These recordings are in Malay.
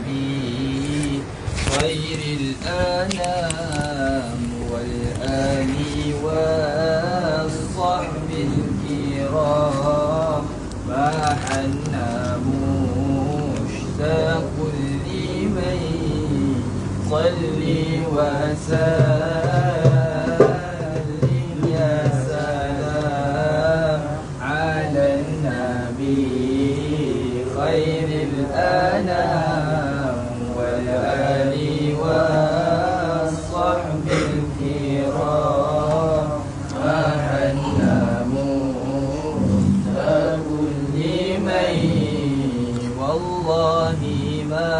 النبي خير الأنام والآل والصحب الكرام ما حنا مشتاق لمن صلي وسلم يا سلام على النبي خير الأنام والآل والصحب الكرام ما حنا مشتاق لمن والله ما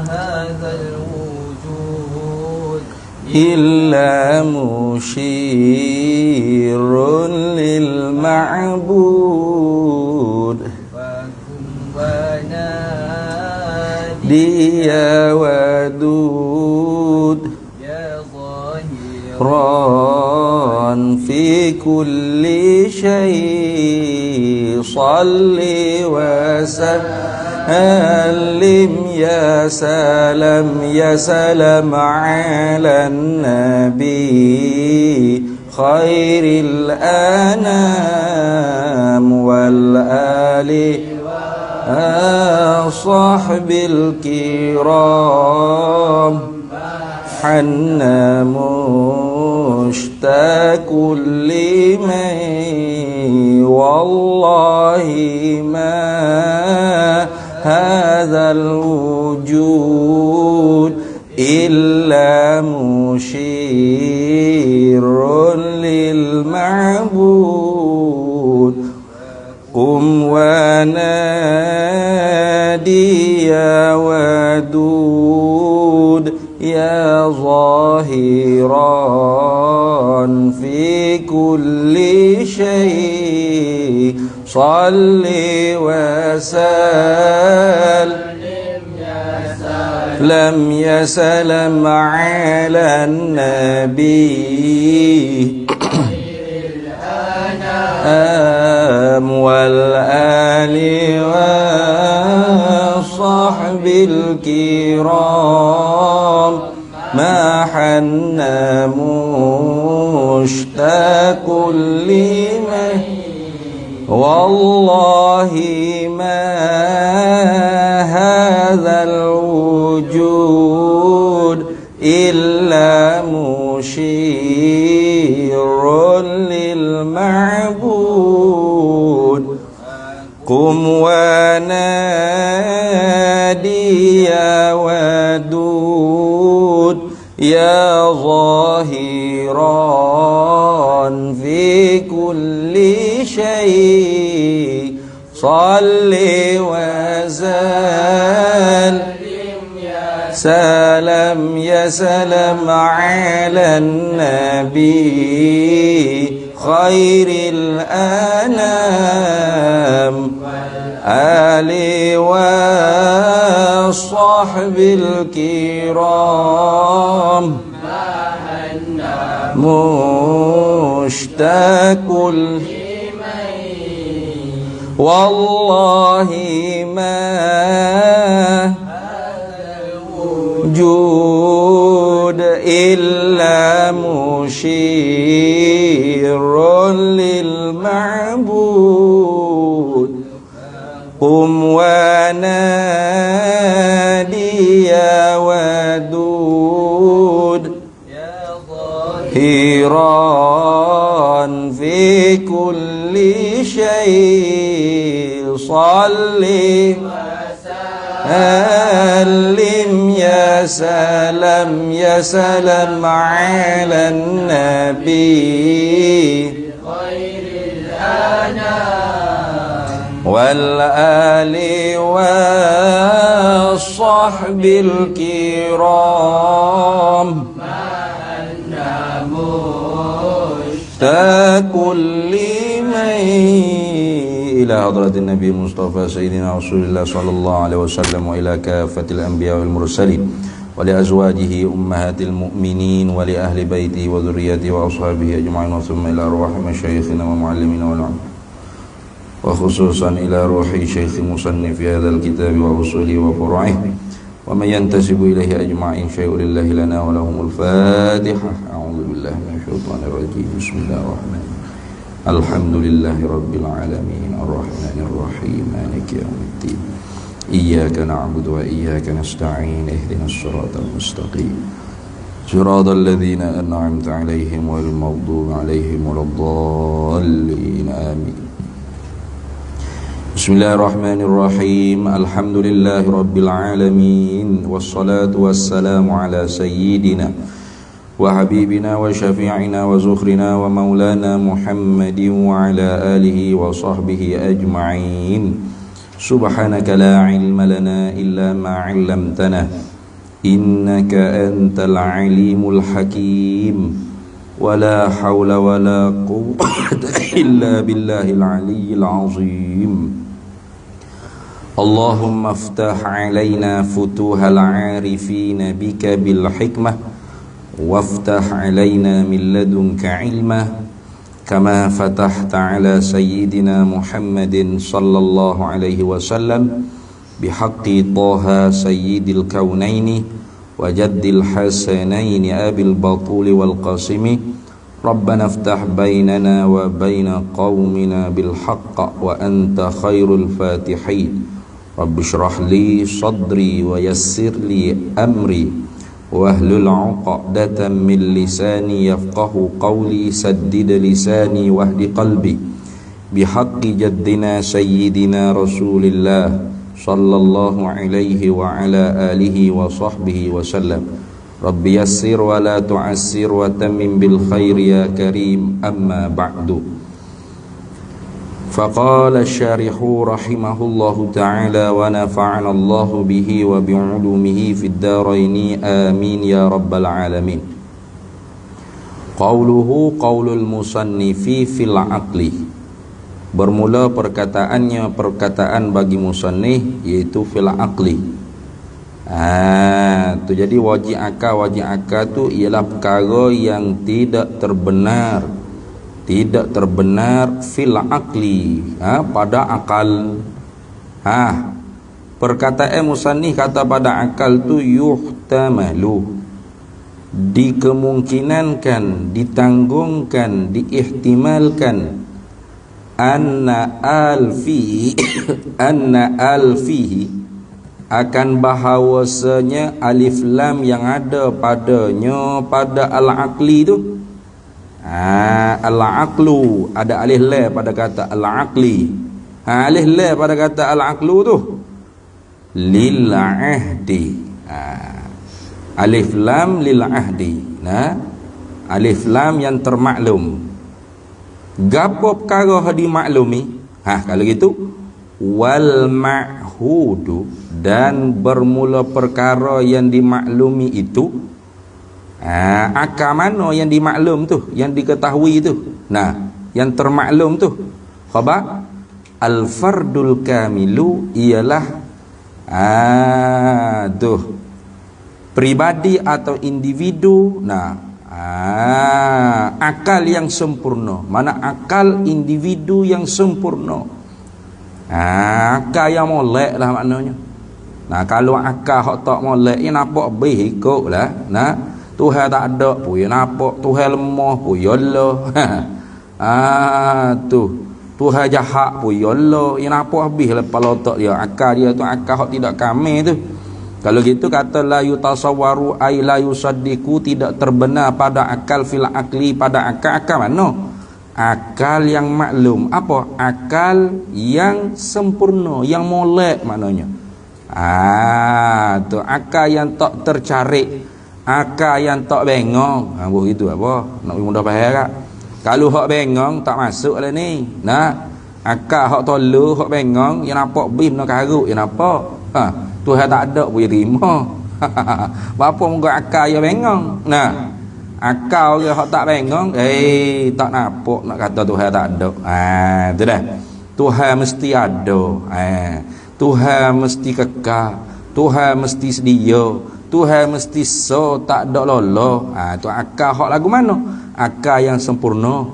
هذا الوجود إلا مشير للمعبود فكن ونادي يا ودود يا ظاهرا ران في كل شيء صل وسلم يا سلام على النبي خير الأنام والآل صحب الكرام حنا مشتاق لمن والله ما هذا الوجود إلا مشير للمعبود قم ونادي يا ودود يا ظاهرا في كل شيء صل وسلم يا سلام على النبي والآل والصحب الكرام ما حنا مشتاق لمن والله ما هذا الوجود إلا مشير للمعبود قم ونادي يا ودود يا ظاهرا في كل شيء صل وسلم يا سلام على النبي خير الأنام آل والصحب الكرام مشتاق والله ما جود إلا مشير للمعبود قم ونادي يا ودود ظاهرا في كل شيء صل وسلم يا سلام على النبي خير الأنام والآل والصحب الكرام كل من إلى حضرة النبي المصطفى سيدنا رسول الله صلى الله عليه وسلم وإلى كافة الأنبياء والمرسلين ولأزواجه أمهات المؤمنين ولأهل بيته وذريته وأصحابه أجمعين وثم إلى أرواح مشايخنا ومعلمين والعلماء وخصوصا إلى روح شيخ مصنف هذا الكتاب وأصوله وفروعه ومن ينتسب إليه أجمعين. شيء لله لنا ولهم الفاتحة. أعوذ بالله من الشيطان الرجيم. بسم الله الرحمن الرحيم. الحمد لله رب العالمين الرحمن الرحيم مالك يوم الدين إياك نعبد وإياك نستعين اهدنا الصراط المستقيم صراط الذين أنعمت عليهم غير المغضوب عليهم ولا الضالين آمين. بسم الله الرحمن الرحيم. الحمد لله رب العالمين والصلاة والسلام على سيدنا وحبيبنا وشفيعنا وزخرنا ومولانا محمد وعلى آله وصحبه أجمعين. سبحانك لا علم لنا إلا ما علمتنا إنك أنت العليم الحكيم ولا حول ولا قوة إلا بالله العلي العظيم. اللهم افتح علينا فتوح العارفين بك بالحكمة وافتح علينا من لدنك علما كما فتحت على سيدنا محمد صلى الله عليه وسلم بحق طه سيد الكونين وجد الحسنين أبي البطول والقاسم. ربنا افتح بيننا وبين قومنا بالحق وأنت خير الفاتحين. رب اشرح لي صدري ويسر لي أمري واحلل عقدة من لساني يفقه قولي. سدد لساني واهد قلبي بحق جدنا سيدنا رسول الله صلى الله عليه وعلى آله وصحبه وسلم. رب يسر ولا تعسر وتمم بالخير يا كريم. أما بعد فقال الشارح رحمه الله تعالى ونفعنا الله به وبعلومه في الدارين آمين يا رب العالمين. قوله قول المصنف في العقل. Bermula perkataannya perkataan bagi musannif yaitu fil aqli. Tu jadi wajib akal tu ialah perkara yang tidak terbenar fil aqli, pada akal. Perkataan musannif kata pada akal tu yuhtamalu, dikemungkinankan, ditanggungkan, diihtimalkan anna alfihi akan bahawasanya alif lam yang ada padanya pada al-aqli tu. Al-aqlu ada alif lam pada kata al-aqli. Alif lam pada kata al-aqlu tu lil ahdi. Alif lam lil ahdi. Alif lam yang termaklum. Gapo perkara dimaklumi? Kalau gitu wal ma'hudu, dan bermula perkara yang dimaklumi itu. Akal mana yang dimaklum tu, yang diketahui tu? Yang termaklum tu khabar al fardul kamilu ialah pribadi atau individu. Akal yang sempurna. Mana akal individu yang sempurna. Akal yang molek lah maknanya. Kalau akal hak tak molek, ia nampak lebih ikut lah. Tuhan tak ada pun ia nampak, Tuhan lemah pun ia Allah. Tuhan jahat pun ia Allah. Ia nampak habis lah kepala otak dia. Akal dia tu akal hak tidak kamil tu. Kalau gitu kata la yutasawwaru ay la yusaddiqu, tidak terbenar pada akal fil akli, pada akal mana? Akal yang maklum. Apa? Akal yang sempurna, yang molek maknanya. Tu akal yang tak tercarik, akal yang tak bengong. Begitu apa? Nak mudah faham tak? Kalau hak bengong tak masuk lah ni. Akal hak tolu, hak bengong, yang nampak bim nak karut, yang nampak. Tuhan tak ada boleh terima. Berapa muka akal yang bengong. Akal dia hak tak bengong, tak nampak nak kata Tuhan tak ada. Tu dah. Tuhan mesti ada. Tuhan mesti kekal. Tuhan mesti sedia. Tuhan mesti tak ada lolo. Tu akal hak lagu mana? Akal yang sempurna.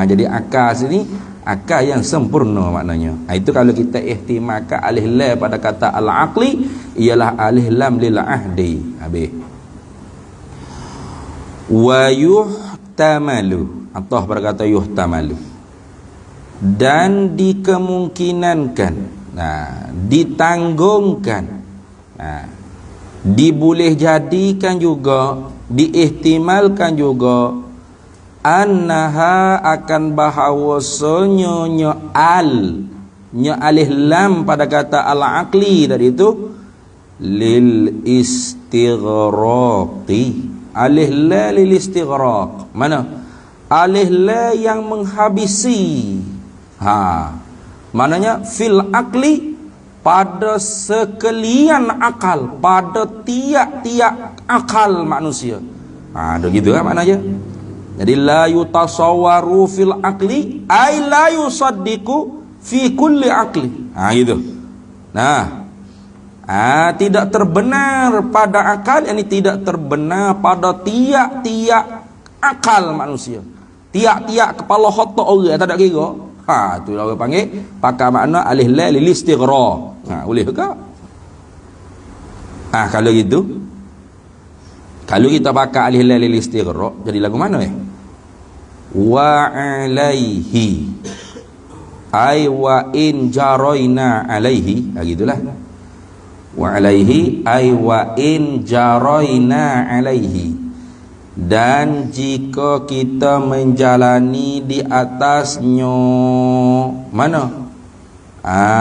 Jadi akal sini akal yang sempurna maknanya. Itu kalau kita ihtimalkan alif lam pada kata al-aqli ialah alif lam lil ahdi. Habis. Wa yuhtamalu, Allah berkata yuhtamalu, dan dikemungkinankan, ditanggungkan, diboleh jadikan juga, diihtimalkan juga, annaha akan bahawasanya nya alif lam pada kata al-aqli tadi itu lil istighraqi, alif la lil istighraq. Mana alif la yang menghabisi, maknanya fil aqli pada sekalian akal, pada tiap-tiap akal manusia. Ada gitu kan maknanya. Jadi la yutasawwaru fil aqli ay la yusaddiqu fi kulli aqli. Gitu. Tidak terbenar pada akal, ini tidak terbenar pada tiap-tiap akal manusia. Tiap-tiap kepala otak orang tak ada kira. Tu orang panggil pakai makna alif lam lil istighraq. Boleh ke? Kalau gitu, kalau kita pakai alif lam lil istighraq, jadi lagu mana wa alaihi ay wa in jaraina alaihi, gitulah. Wa alaihi ay wa in jaraina alaihi, dan jika kita menjalani di atasnya, mana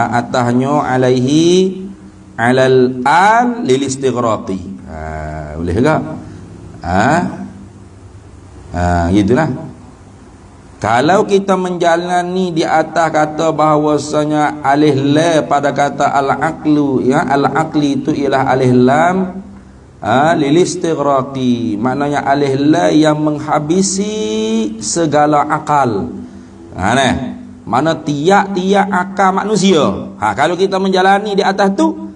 atasnya alaihi alal al lil istighraqi. Boleh ke? Gitulah. Kalau kita menjalani di atas kata bahawasanya alif la pada kata al-aqlu, al-aqli itu ialah alif lam lil istighraqi, maknanya alif la yang menghabisi segala akal. Mana tiap-tiap akal manusia. Kalau kita menjalani di atas tu,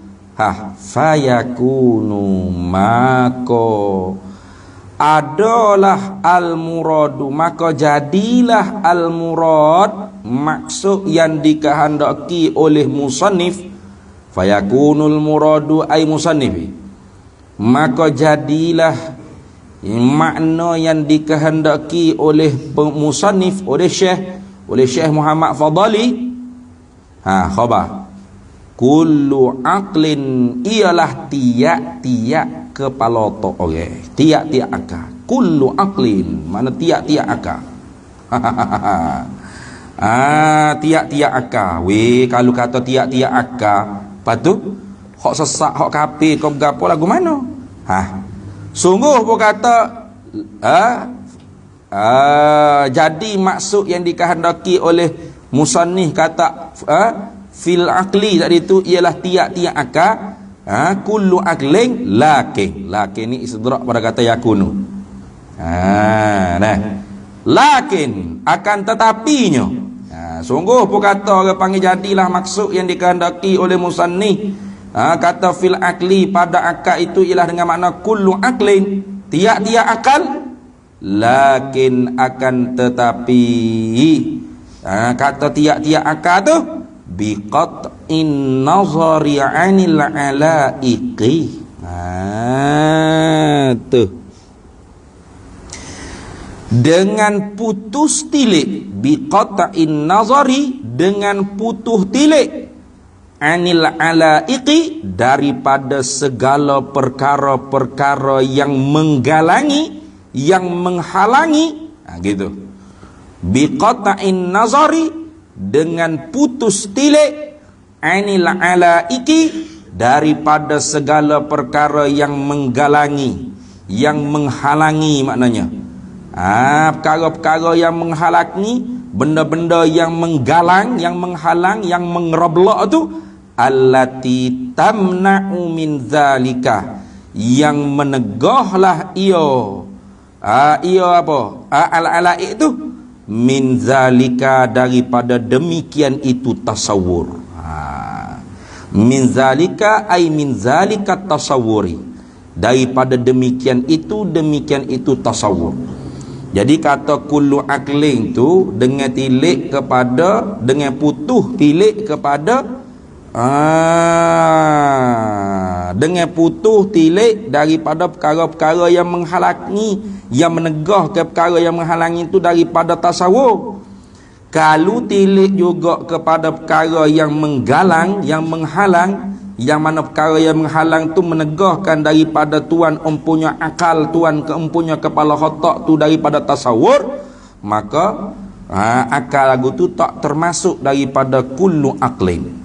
fayakunu mako adalah al-muradu, maka jadilah al-murad, maksud yang dikehendaki oleh musannif. Fayakunul muradu ay musannif, maka jadilah makna yang dikehendaki oleh musannif, oleh Syekh Muhammad Fadali. Khabar kullu aqlin ialah tiap-tiap kepala otak orang, tiap-tiap akal. Kullu aqlin mana tiap-tiap akal. Tiap-tiap akal. Kalau kata tiap-tiap akal, lepas tu hak sesak, hak kafir, kau bergapo lagu mana? Sungguh pun kata jadi maksud yang dikehendaki oleh musannif kata fil aqli tadi itu ialah tiap-tiap akal. Kullu aqlin lakin ni istidrak pada kata yakunu. Lakin akan tetapinya. Sungguh pun kata orang panggil jadilah maksud yang dikehendaki oleh musannif kata fil aqli pada akal itu ialah dengan makna kullu aqlin, tiap-tiap akal. Lakin akan tetapi kata tiap-tiap akal tu biqat'in nazari 'anil alaiqi. Tu dengan putus tilik, biqat'in nazari, dengan putus tilik, 'anil alaiqi, daripada segala perkara-perkara yang menggalangi, yang menghalangi. Gitu. Biqat'in nazari, dengan putus tilik, 'anil alaiki, daripada segala perkara yang menggalangi, yang menghalangi maknanya. Perkara-perkara yang menghalangi, benda-benda yang menggalang, yang menghalang, yang mengeroblok tu, allati tamna'u min zalika, yang menegahlah ia apa? Al-alaik itu min zalika, daripada demikian itu tasawur. Min zalika ay min zalika tasawuri, daripada demikian itu tasawur. Jadi kata kullu aklin tu dengan tilik kepada, dengan putuh tilik kepada dengan putuh tilik daripada perkara-perkara yang menghalangi, yang menegah ke perkara yang menghalangi itu daripada tasawuf. Kalau tilik juga kepada perkara yang menggalang, yang menghalang, yang mana perkara yang menghalang tu menegahkan daripada tuan empunya akal, tuan keempunya kepala otak tu daripada tasawur, maka akal lagu tu tak termasuk daripada kullu aklin.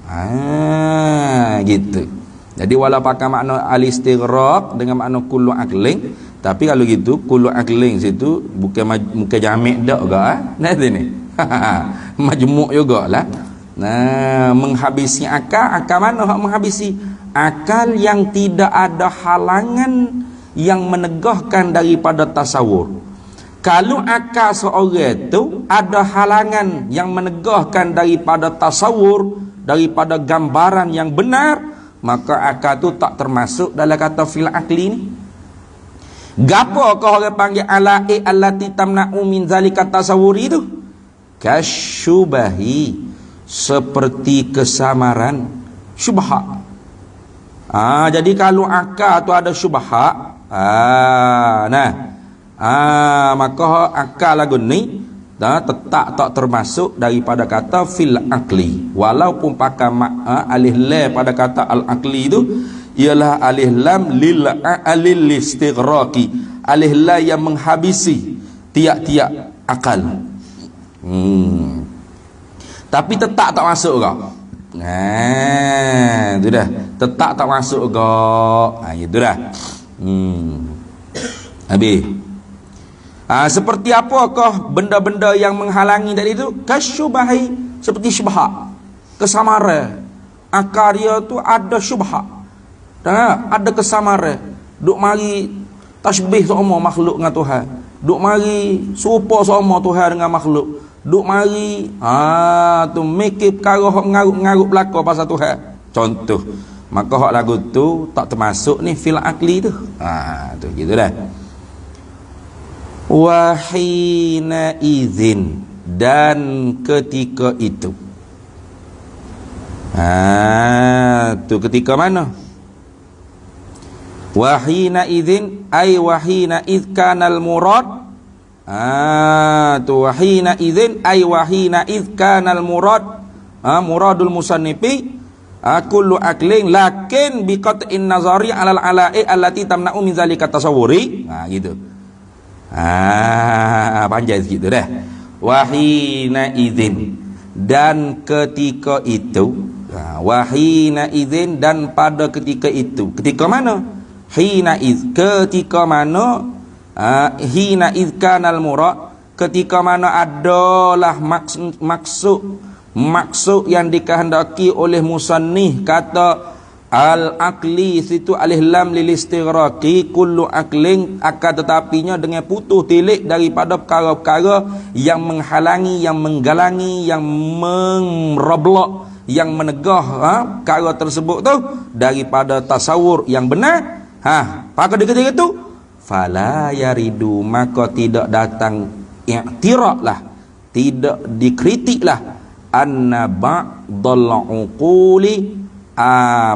Gitu. Jadi walau pakai makna al-istighraq dengan makna kullu aklin, tapi kalau gitu kullu aklin situ bukan jamak dak ke nah sini. Majmuk jugalah. Nah, menghabisi akal mana hak menghabisi? Akal yang tidak ada halangan yang menegahkan daripada tasawur. Kalau akal seorang itu ada halangan yang menegahkan daripada tasawur, daripada gambaran yang benar, maka akal itu tak termasuk dalam kata fil akli ni. Gapo kau orang panggil ala'i allati tamna'u min zalika tasawuri itu? Kasyubahi, seperti kesamaran, syubhat. Jadi kalau akal tu ada syubhat, maka akal lagu ni tetap tak termasuk daripada kata fil akli. Walaupun pakai alif lam pada kata al akli itu ialah alif lam lil istighraqi, alif lam yang menghabisi tiap-tiap akal. Tapi tetap tak masuk ke? Itu dah. Tetap tak masuk ke? Itu dah. Habis. Seperti apakah benda-benda yang menghalangi tadi itu? Kasyubahi, seperti syubhat, kesamaran. Akal dia tu ada syubhat. Ada kesamaran. Duk mari tasbih sama makhluk dengan Tuhan. Duk mari serupa sama Tuhan dengan makhluk. Duk mari tu mikir perkara hak mengarut-ngarut belaka pasal Tuhan. Contoh. Maka hak lagu tu tak termasuk ni fil akli tu. Tu gitu dah. Wa hina idzin, dan ketika itu. Tu ketika mana? Wa hina idzin ay wa hina id kanal murad. Tu wahina idzin ay wahina id kanal murad, muradul musannifi kullu aklin lakin biqat'in nazari alal ala'i allati tamna'u min zalika tasawuri. Gitu. Panjang sikit dah. Wahina idzin, dan ketika itu. Wahina idzin, dan pada ketika itu. Ketika mana? Hina id, ketika mana? Hina idkanal murad, ketika mana adalah maksud yang dikehendaki oleh musannif kata al akli situ alif lam lil istighraqi kullu aklin, akan tetapinya dengan putus tilik daripada perkara-perkara yang menghalangi, yang menggalangi, yang meroblok, yang menegah perkara tersebut tu daripada tasawur yang benar. Pada ketika itu fala yaridu, maka tidak datang i'tirad lah, tidak dikritiklah anna ba'dal uquli,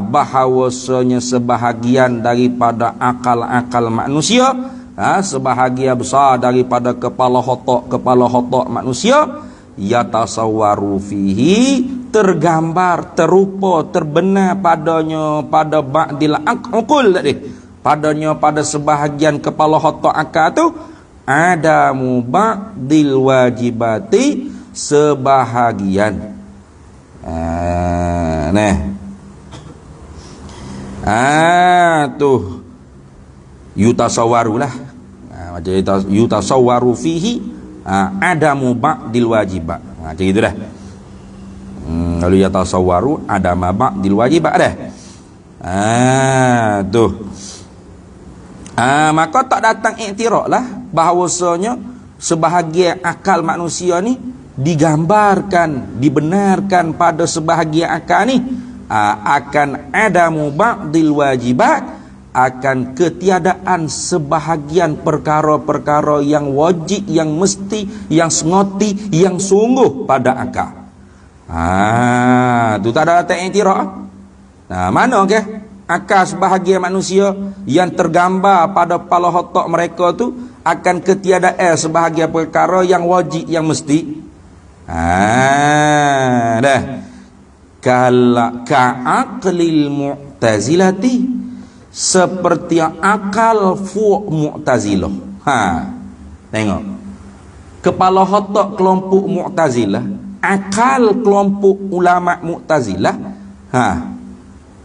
bahawasanya sebahagian daripada akal-akal manusia, sebahagian besar daripada kepala otak manusia, yatasawwaru fihi, tergambar, terupa, terbenar padanya, pada ba'dil uqul tadi, padanya, pada sebahagian kepala otak akal tu, adamu ba'dil wajibati, sebahagian tuh yutasawwaru lah, macam yutasawwaru fihi adamu ba'dil wajibat, macam itu dah. Kalau yatasawwaru adama ba'dil wajibat dah. Tuh. Maka tak datang iktiraf lah bahawasanya sebahagian akal manusia ni digambarkan, dibenarkan pada sebahagian akal ni akan adamu ba'dil wajibat, akan ketiadaan sebahagian perkara-perkara yang wajib, yang mesti, yang sengoti, yang sungguh pada akal. Tu tak ada i'tiraf. Mana akal sebahagian manusia yang tergambar pada kepala otak mereka tu akan ketiadaan sebahagian perkara yang wajib, yang mesti. Dah. Ka'aqlil mu'tazilati, seperti akal fuq Mu'tazilah. Tengok. Kepala otak kelompok Mu'tazilah, akal kelompok ulama Mu'tazilah,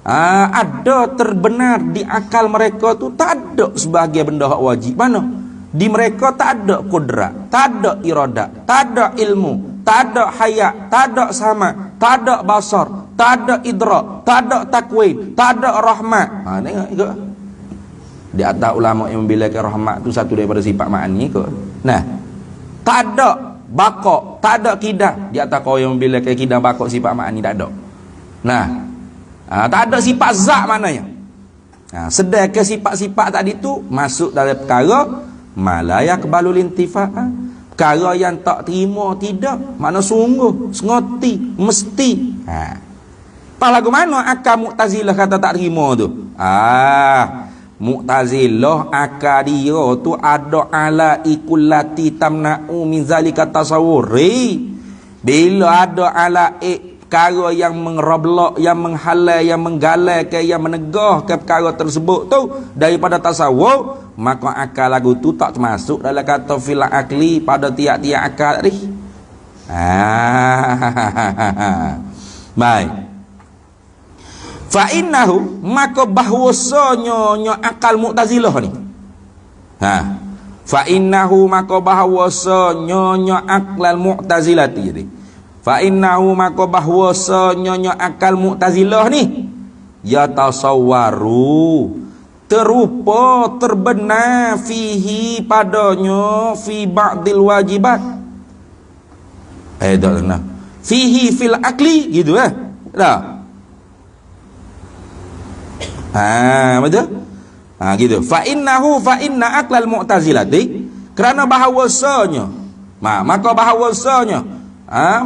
ada terbenar di akal mereka tu tak ada sebagai benda hak wajib. Mana? Di mereka tak ada kudrat, tak ada iradat, tak ada ilmu, tak ada hayat, tak ada sama, tak ada basar, tak ada idrak, tak ada takwin, tak ada rahmat. Tengok ikut. Di atas ulama yang membilakan rahmat tu satu daripada sifat ma'ani ikut. Tak ada bakok, tak ada kidah. Di atas kau yang membilakan kidah bakok sifat ma'ani tak ada. Tak ada sifat zat maknanya. Sedangkan sifat-sifat tadi tu masuk dalam perkara malaya kebalul intifa'ah, perkara yang tak terima tidak, mana sungguh, sengoti, mesti. Pas lagu mana akal Mu'tazilah kata tak terima tu? Mu'tazilah akal dia tu ada ala ikullati tamna'u min zalika tasawuri. Bila ada ala perkara yang mengeroblok, yang menghalal, yang menggalaikan, yang menegah ke perkara tersebut tu daripada tasawuf, maka akal lagu tu tak termasuk dalam kata fil akli pada tiap-tiap akal tadi. Baik. Fa innahu, maka bahwasanya akal Mu'tazilah ni. Fa innahu, maka bahwasanya akal Mu'tazilah jadi. Fa innahu, maka bahwasanya akal Mu'tazilah ni yatasawwaru, terupa, terbenar fihi padanya, fi ba'dil wajibat. Tak kena. Fihi fil akli gitu dah. Betul? Gitu. Fa inna aqlal mu'tazilati, kerana bahawasanya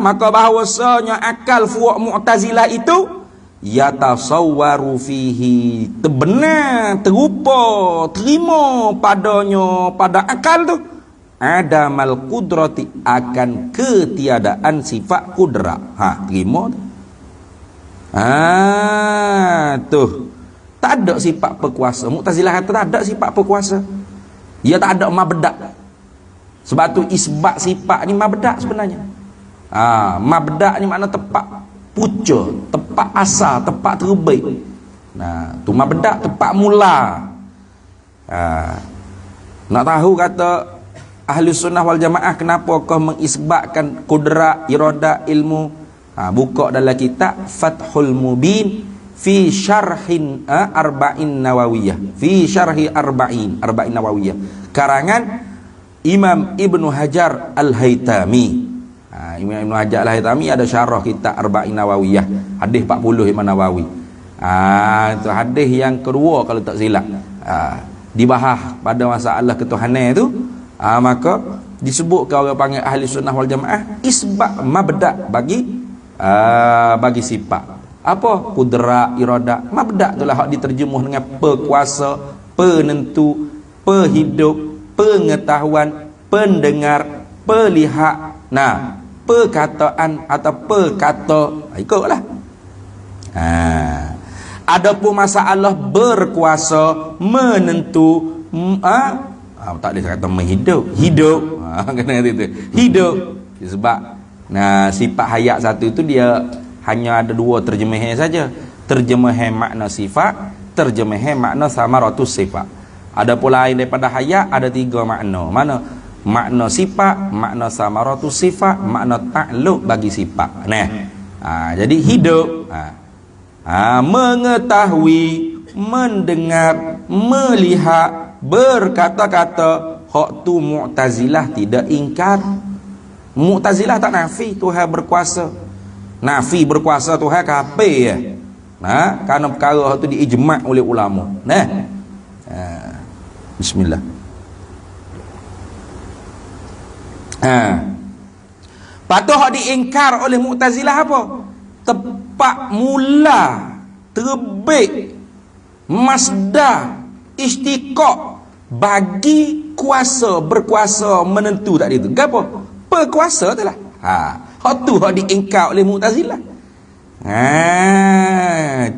maka bahawasanya akal fuq Mu'tazilah itu yatasawwaru fihi, terbenar, terupa, terima padanya, pada akal tu adamal qudrati, akan ketiadaan sifat kudrat. Terima tu. Tuh. Tak ada sifat perkuasa. Mu'tazilah kata tak ada sifat perkuasa. Ia tak ada mabda'. Sebab tu isbat sifat ni mabda' sebenarnya. Mabda' ni makna tempat pucuk, tempat asal, tempat terbaik. Tu mabda', tempat mula. Nak tahu kata ahli sunnah wal jamaah kenapa kau mengisbatkan kudrat, iradah, ilmu? Buka dalam kitab Fathul Mubin fi syarhin arba'in nawawiyah, fi syarhi arba'in nawawiyah, karangan Imam Ibnu Hajar Al-Haytami. Imam Ibnu Hajar Al-Haytami ada syarah kitab arba'in nawawiyah, hadis 40 Imam Nawawi. Itu hadis yang kedua kalau tak silap. Dibahas pada masalah ketuhanan itu, maka disebutkan orang panggil ahli sunnah wal jamaah isbat mabda' bagi sifat. Apa? Kudrat, iradat. Mabda' itulah hak diterjemuh dengan perkuasa, penentu, pehidup, pengetahuan, pendengar, pelihat. Perkataan atau perkata, ikutlah. Adapun masalah berkuasa, menentu, tak boleh kata menghidup, hidup. Kena kata itu. Hidup. Sebab sifat hayat satu itu dia hanya ada dua terjemahan saja. Terjemahan makna sifat, terjemahan makna samaratus sifat. Ada pula lain daripada hayat, ada 3 makna. Mana? Makna sifat, makna samaratus sifat, makna ta'alluq bagi sifat. Jadi hidup, mengetahui, mendengar, melihat, berkata-kata, hak tu Mu'tazilah tidak ingkar. Mu'tazilah tak nafi Tuhan berkuasa. Nafi berkuasa Tuhan kafir ya. Kerana perkara itu diijma' oleh ulama. Bismillah. Patut hak diingkar oleh Mu'tazilah apa? Tepat mula, terbit, masdar, istiqaq bagi kuasa, berkuasa menentu tadi tu. Gapo? Berkuasa tu lah. Hak tu hak diingkar oleh Mu'tazilah.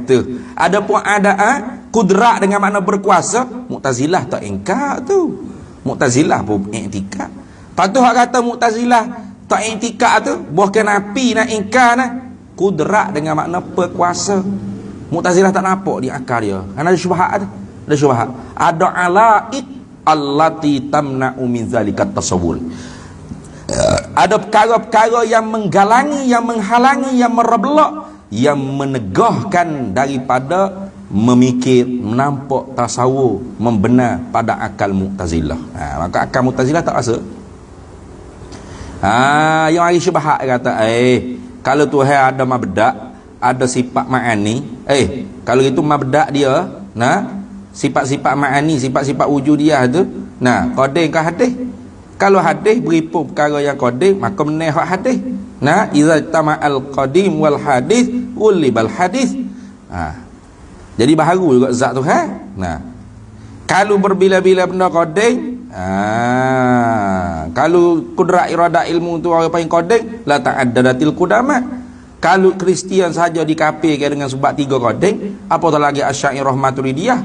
Tu. Adapun ada kudrat dengan makna berkuasa, Mu'tazilah tak ingkar tu. Mu'tazilah pun iktikad. Patut hak kata Mu'tazilah tak iktikad tu, bukan api nak ingkar nah. Kudrat dengan makna berkuasa. Mu'tazilah tak nampak di akal dia. Kan ada syubhat tu. Ada syubhat. Ada alaid allati tamna'u min zalika tasawwur. Ada perkara-perkara yang menggalangi, yang menghalangi, yang merebelak, yang menegahkan daripada memikir, menampak tasawur, membenar pada akal Mu'tazilah. Maka akal Mu'tazilah tak rasa. Yang hari syubhat kata, kalau Tuhan ada mabda', ada sifat ma'ani, kalau itu mabda' dia, sifat-sifat ma'ani, sifat-sifat wujudiyah tu, qadim ke hadis? Kalau hadis beripu perkara yang qadim, maka meneh hadis. Idza tama'al qadim wal hadis ulibal hadis. Jadi baharu juga zat Tuhan. Kalau berbila-bila benda qadim, kalau kudrat iradah ilmu tu orang paling qadim, la ta'addadatil qudamat. Kalau Kristian saja dikafirkan dengan sebab 3 qadim, apatah lagi Asy'ariyah Maturidiyah.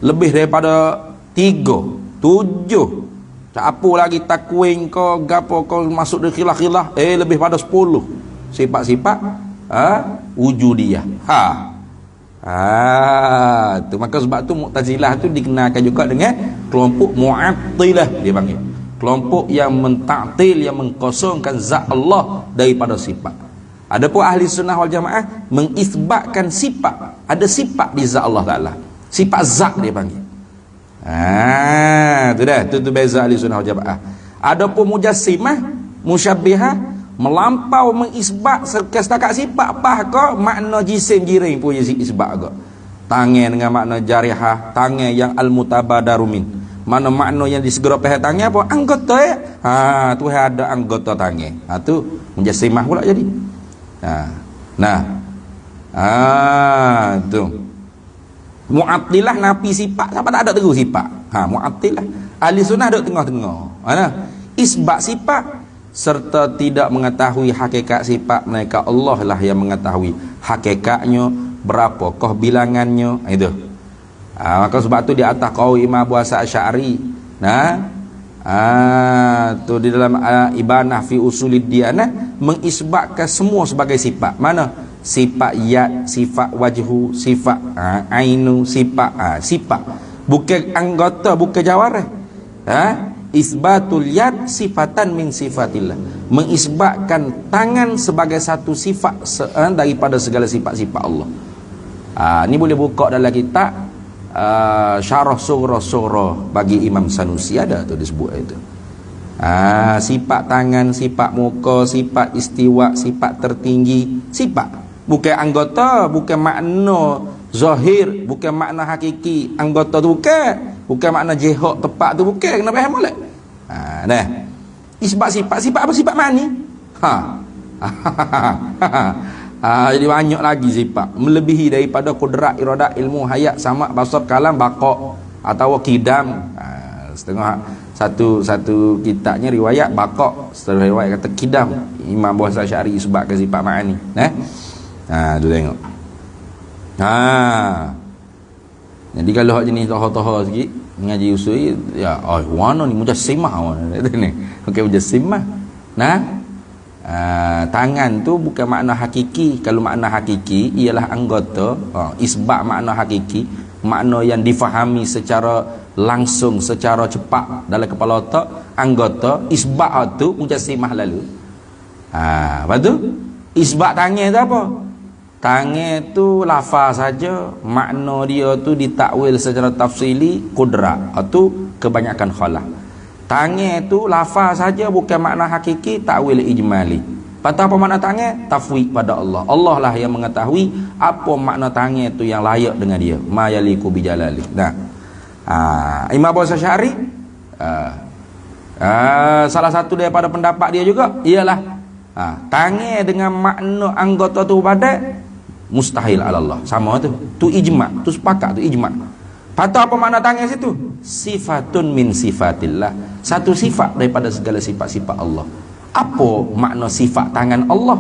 Lebih daripada 3, 7. Tak apa lagi takwin kau gapo kau masuk di khilaf-khilaf, lebih pada 10 sifat-sifat wujudiyah. Tu maka sebab tu Mu'tazilah tu dikenalkan juga dengan kelompok Mu'attilah, dia panggil. Kelompok yang mentaktil, yang mengkosongkan zat Allah daripada sifat. Adapun ahli sunnah wal jamaah mengisbatkan sifat. Ada sifat di zat Allah Ta'ala. Sifat zat dia panggil. Tu dah, tu beza ahli sunnah wal jamaah. Adapun mujassimah, musyabbihah, melampau mengisbat setakat sifat, apa makna jisim jiring punya isbat agak. Tangan dengan makna jarihah, tangan yang al-mutabadarumin. Mana makna yang disegera pihak tangan apa? Anggota Tuhan ada anggota tangan. Tu mujassimah pula jadi. Tu Mu'attilah nafi sifat, siapa tak ada terus sifat. Mu'attilah. Ahli sunnah duduk tengah-tengah. Isbat sifat serta tidak mengetahui hakikat sifat, mereka Allah lah yang mengetahui hakikatnya, berapakah bilangannya. Itu. Maka sebab tu di atas qaul Imam Abu Hasan Asy'ari, tu di dalam Ibanah fi Usulid Diyanah mengisbatkan semua sebagai sifat. Mana? Sifat yad, sifat wajhu, sifat ainu, sifat. Bukan anggota, bukan jawarih. Isbatul yad sifatan min sifatillah. Mengisbatkan tangan sebagai satu sifat daripada segala sifat-sifat Allah. Ni boleh buka dalam kitab Syarah Surah bagi Imam Sanusi, ada tu disebut itu. Sifat tangan, sifat muka, sifat istiwa, sifat tertinggi, sifat. Bukan anggota, bukan makna zahir, bukan makna hakiki. Anggota tu bukan makna jihad tepat tu bukan. Kena faham boleh? Isbat sifat apa? Sifat mani. Jadi banyak lagi sifat melebihi daripada kudrat, iradah, ilmu, hayat, sama, basar, kalam, baqa atau kidam. Setengah satu kitabnya riwayat baqa, setengah riwayat kata kidam. Imam Abu Hasan Asy'ari sebabkan sifat ma'ani. Tu tengok. Jadi kalau hak jenis toha-toha sikit ngaji usul ya, mana ni mujassimah mana ni. Okey, mujassimah. Tangan tu bukan makna hakiki. Kalau makna hakiki ialah anggota, isbat makna hakiki, makna yang difahami secara langsung, secara cepat dalam kepala otak. Anggota isbat tu mujassimah lalu. Lepas tu isbat tangan tu apa? Tangan tu lafaz saja, makna dia tu ditakwil secara tafsili kudrat. Itu kebanyakan khalah. Tangan tu lafaz saja, bukan makna hakiki, takwil ijmali. Patah apa makna tangan? Tafwid pada Allah. Allah lah yang mengetahui apa makna tangan tu yang layak dengan dia. Ma yaliku bijalali. Imam Abu Asy'ari salah satu daripada pendapat dia juga ialah tangan dengan makna anggota tu badan mustahil ala Allah. Sama tu ijma', tu sepakat, tu ijma'. Patut apa makna tangan situ? Sifatun min sifatillah, satu sifat daripada segala sifat-sifat Allah. Apa makna sifat tangan Allah?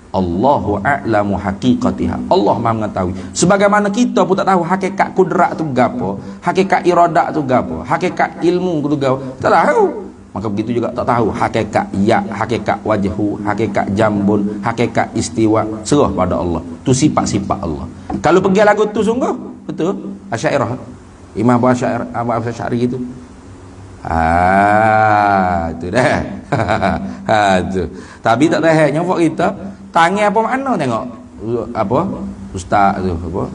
Allahu a'lamu haqiqatiha, Allah Maha mengetahui. Sebagaimana kita pun tak tahu hakikat kudrat tu gapo, hakikat iradat tu gapo, hakikat ilmu tu gapo, tak tahu. Maka begitu juga tak tahu hakikat ya, hakikat wajhu, hakikat jambun, hakikat istiwa. Serah pada Allah. Tu sifat-sifat Allah. Kalau pergi lagu tu sungguh betul Asy'ariyah, Imam Abu Asy'ari itu. Itu dah. Tu. Tapi tak tahu nyamuk kita tangan apa makna tengok. Apa? Ustaz tu apa?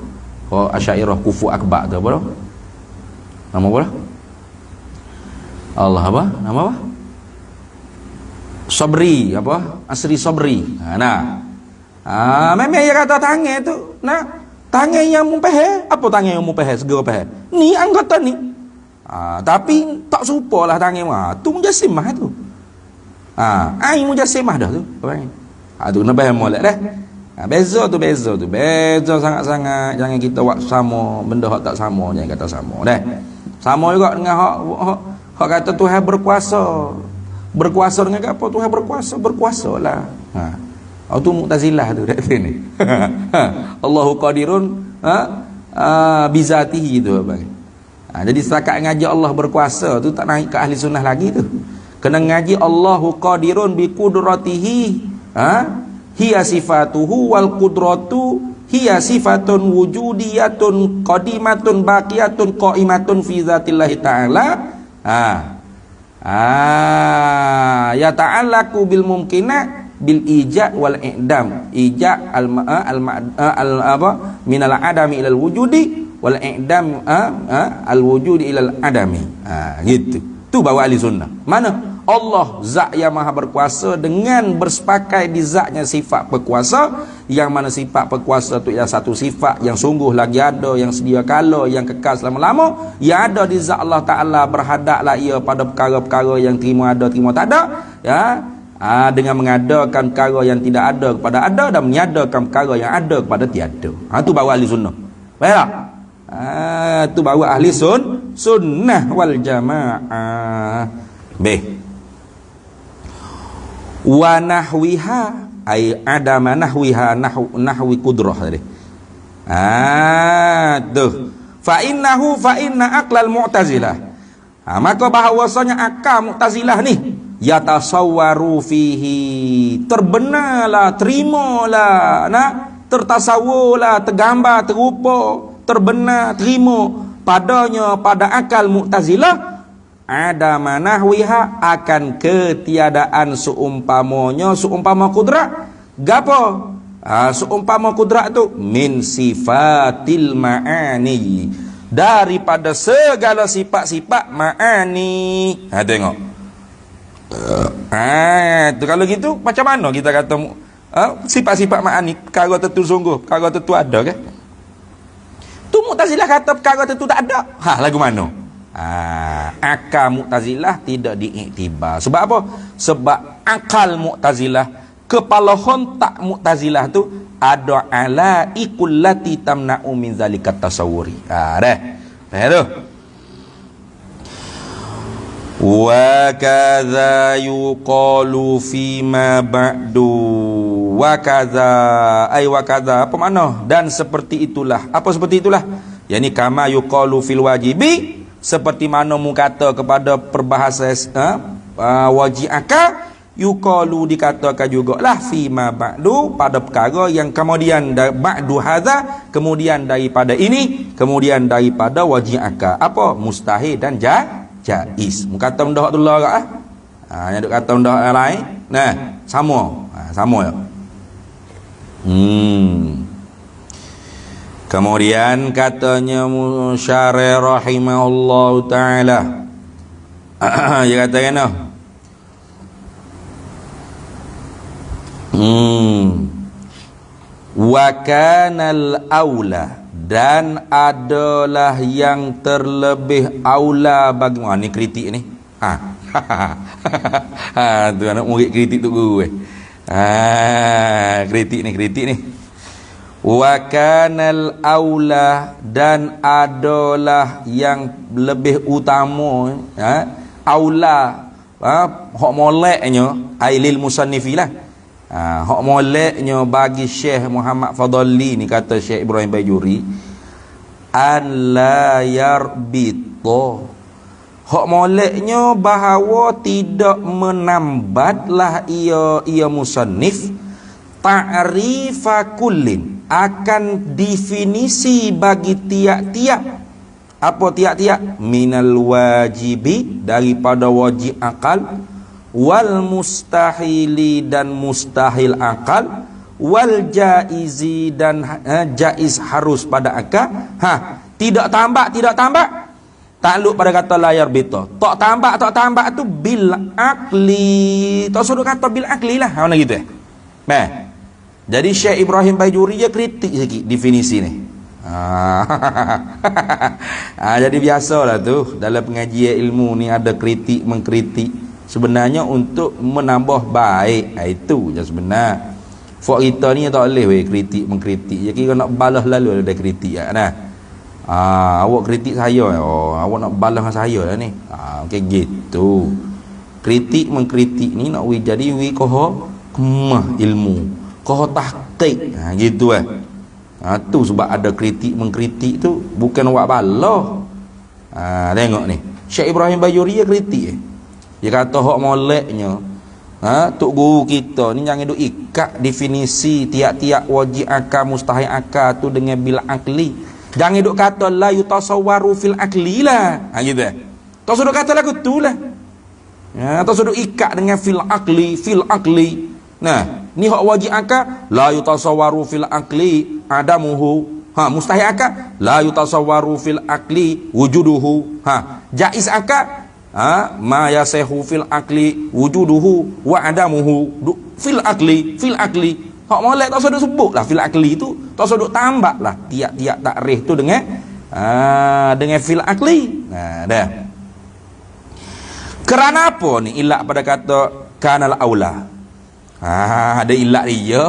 Oh Asy'ariyah kufu akbar tu apa? Nama apa? Allah apa? Nama apa? Sabri apa? Asri Sabri. Memang dia kata tangan tu. Tangan yang mupeh. Apa tangan yang mupeh? Segera peh. Ni anggota ni. Tapi tak serupa lah tangan mah. Tu mujassimah tu. Ai mujassimah dah tu. Tu nak faham molek dah. Beza sangat-sangat. Jangan kita buat sama benda hak tak sama, jangan kata sama dah. Sama juga dengan hak kata Tuhan berkuasa. Berkuasa dengan apa? Tuhan berkuasalah. Tu Mu'tazilah tu kat sini. Allahu qadirun bizatihi tu abang. Jadi setakat ngaji Allah berkuasa tu tak naik ke ahli sunnah lagi tu. Kena ngaji Allahu qadirun bi qudratihi. Hiya sifatuhu wal qudratu hiya sifatun wujudiyatun qadimatun baqiyatun qaimatun fi zatillahi ta'ala. Ya ta'allaqu bil mumkinat bil ijad wal i'dam. Ijad al min al adami ila al wujudi wal i'dam al wujudi ila al adami. Gitu. Tu bawa ahli sunnah. Mana Allah zat yang maha berkuasa dengan bersepakai di zatnya sifat berkuasa, yang mana sifat berkuasa tu ialah satu sifat yang sungguh lagi ada, yang sedia kala, yang kekal selama-lama, yang ada di zat Allah Ta'ala. Berhadaplah ia pada perkara-perkara yang terima ada, terima tak ada, ya. Dengan mengadakan perkara yang tidak ada kepada ada, dan meniadakan perkara yang ada kepada tiada. Tu bawa ahli sunnah. Baik tak? Tu bawa ahli sunnah wal jamaah. Wa nahwiha ay adama nahwiha nahwi qudrah tadi. Tuh. Fa inna aqlal mu'tazilah. Maka bahawasanya akal Mu'tazilah ni yatasawwaru fihi, terbenarlah, terimalah, tertasawurlah, tergambar, terupa, terbenar, terima padanya, pada akal Mu'tazilah ada manahwiha, akan ketiadaan seumpama kudrat. Gapo? Seumpama kudrat tu min sifatil ma'ani, daripada segala sifat-sifat ma'ani. Tengok. Tu kalau gitu macam mana kita kata sifat-sifat ma'ani, perkara tertentu sungguh, perkara tertentu ada ke? Tu Mu'tazilah kata perkara tertentu tak ada. Lagu mana? Akal Mu'tazilah tidak diiktibar. Sebab apa? Sebab akal Mu'tazilah, kepala hontak Mu'tazilah tu ada alaikul lati tamna'u min zalikat tasawuri. Dah tu. Wa kadza yuqalu fi ma ba'du wa kadza apa makna? Dan seperti itulah. Apa seperti itulah? Yani kama yuqalu fil wajibi, seperti mana mu kata kepada perbahasa waji'aka, yuqalu dikatakan jugalah fi ma ba'du, pada perkara yang kemudian ba'du hadza, kemudian daripada ini, kemudian daripada waji'aka. Apa? Mustahil dan jaiz. Mu kata benda hak tullah kat yang duk kata benda yang lain. Sama. Sama ya. Kemudian katanya Musyarih rahimahullahu ta'ala, dia kata kena wa kanal aula dan adalah yang terlebih aula bagi ni kritik ni. Tu anak murid kritik tu guru kritik ni. Wa kanal aula, dan adalah yang lebih utama, aula, hak moleknya ailil musannifilah, hak moleknya bagi Syekh Muhammad Fadli ni, kata Syekh Ibrahim Bajuri, an la yarbito, hak moleknya bahawa tidak menambatlah ia musannif ta'rifa kullin, akan definisi bagi tiap-tiap. Apa tiap-tiap? Minal wajibi, daripada wajib akal, wal mustahili, dan mustahil akal, wal jaizi, dan jaiz harus pada akal. Tidak tambah takluk pada kata layar bito. Tak tambah tu bil akli. Tak suruh kata bil akli lah. Mana gitu jadi Syekh Ibrahim Bajuri dia kritik sikit definisi ni. Jadi biasalah tu dalam pengajian ilmu ni ada kritik mengkritik, sebenarnya untuk menambah baik. Itu je sebenar. Fok kita ni tak boleh kritik mengkritik. Jadi kira nak balas lalu ada kritik awak kritik saya, awak nak balas dengan saya lah ni. Okey gitu. Kritik mengkritik ni nak jadi koh kemah ilmu, koh tahqiq, gitu tu sebab ada kritik mengkritik tu bukan awak balas. Tengok ni Syekh Ibrahim Bajuri dia kritik dia kata hak moleknya tok guru kita ni jangan duk ikat definisi tiap-tiap wajib akal mustahil akal tu dengan bil akli. Jangan duk kata la yutasawwaru fil akli lah, gitu tak suruh kata lagu tu lah, tak suruh ikat dengan fil akli. Nah, ni hak wajib akal, la yutasawwaru fil akli adamuhu. Mustahil akal, la yutasawwaru fil akli wujuduhu. Jaiz akal, ma yasehu fil akli wujuduhu wa adamuhu. Fil akli. Hak molek tak usah sebut lah fil akli tu, tak usah tambah lah tiap-tiap takrif tu dengan fil akli. Dah. Kerana apa ni ilat pada kata kanal aula? Ada ilat dia.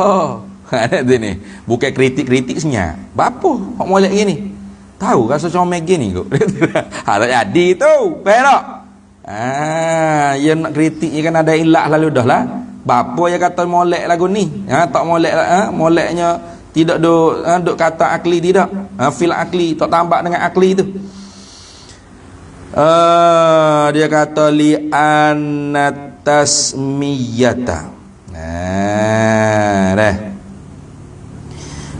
Ada tu ni. Bukan kritik-kritik senyap. Bapa hak molek gini? Tahu rasa comel gini kok. Tak jadi tu. Faham tak? Yang nak kritik kan ada ilat lalu dah lah. Bapa yang kata molek lagu ni? Tak molek moleknya tidak duk kata akli tidak. Fil akli, tak tambah dengan akli tu. Dia kata li anat tasmiyata.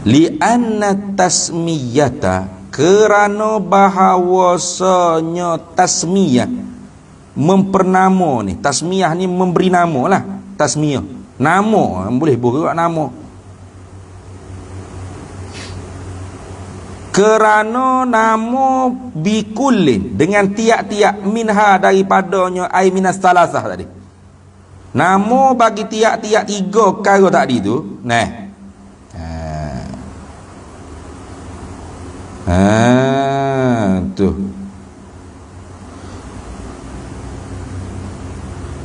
Li anna tasmiyata, kerana bahawasanya tasmiyah mempernama ni. Tasmiyah ni memberi nama lah. Tasmiyah nama, boleh buat nama. Kerana nama bikulin, dengan tiap-tiap minha daripadanya ai minas salasah tadi. Nama bagi tiap-tiap tiga perkara tadi tu. Tu.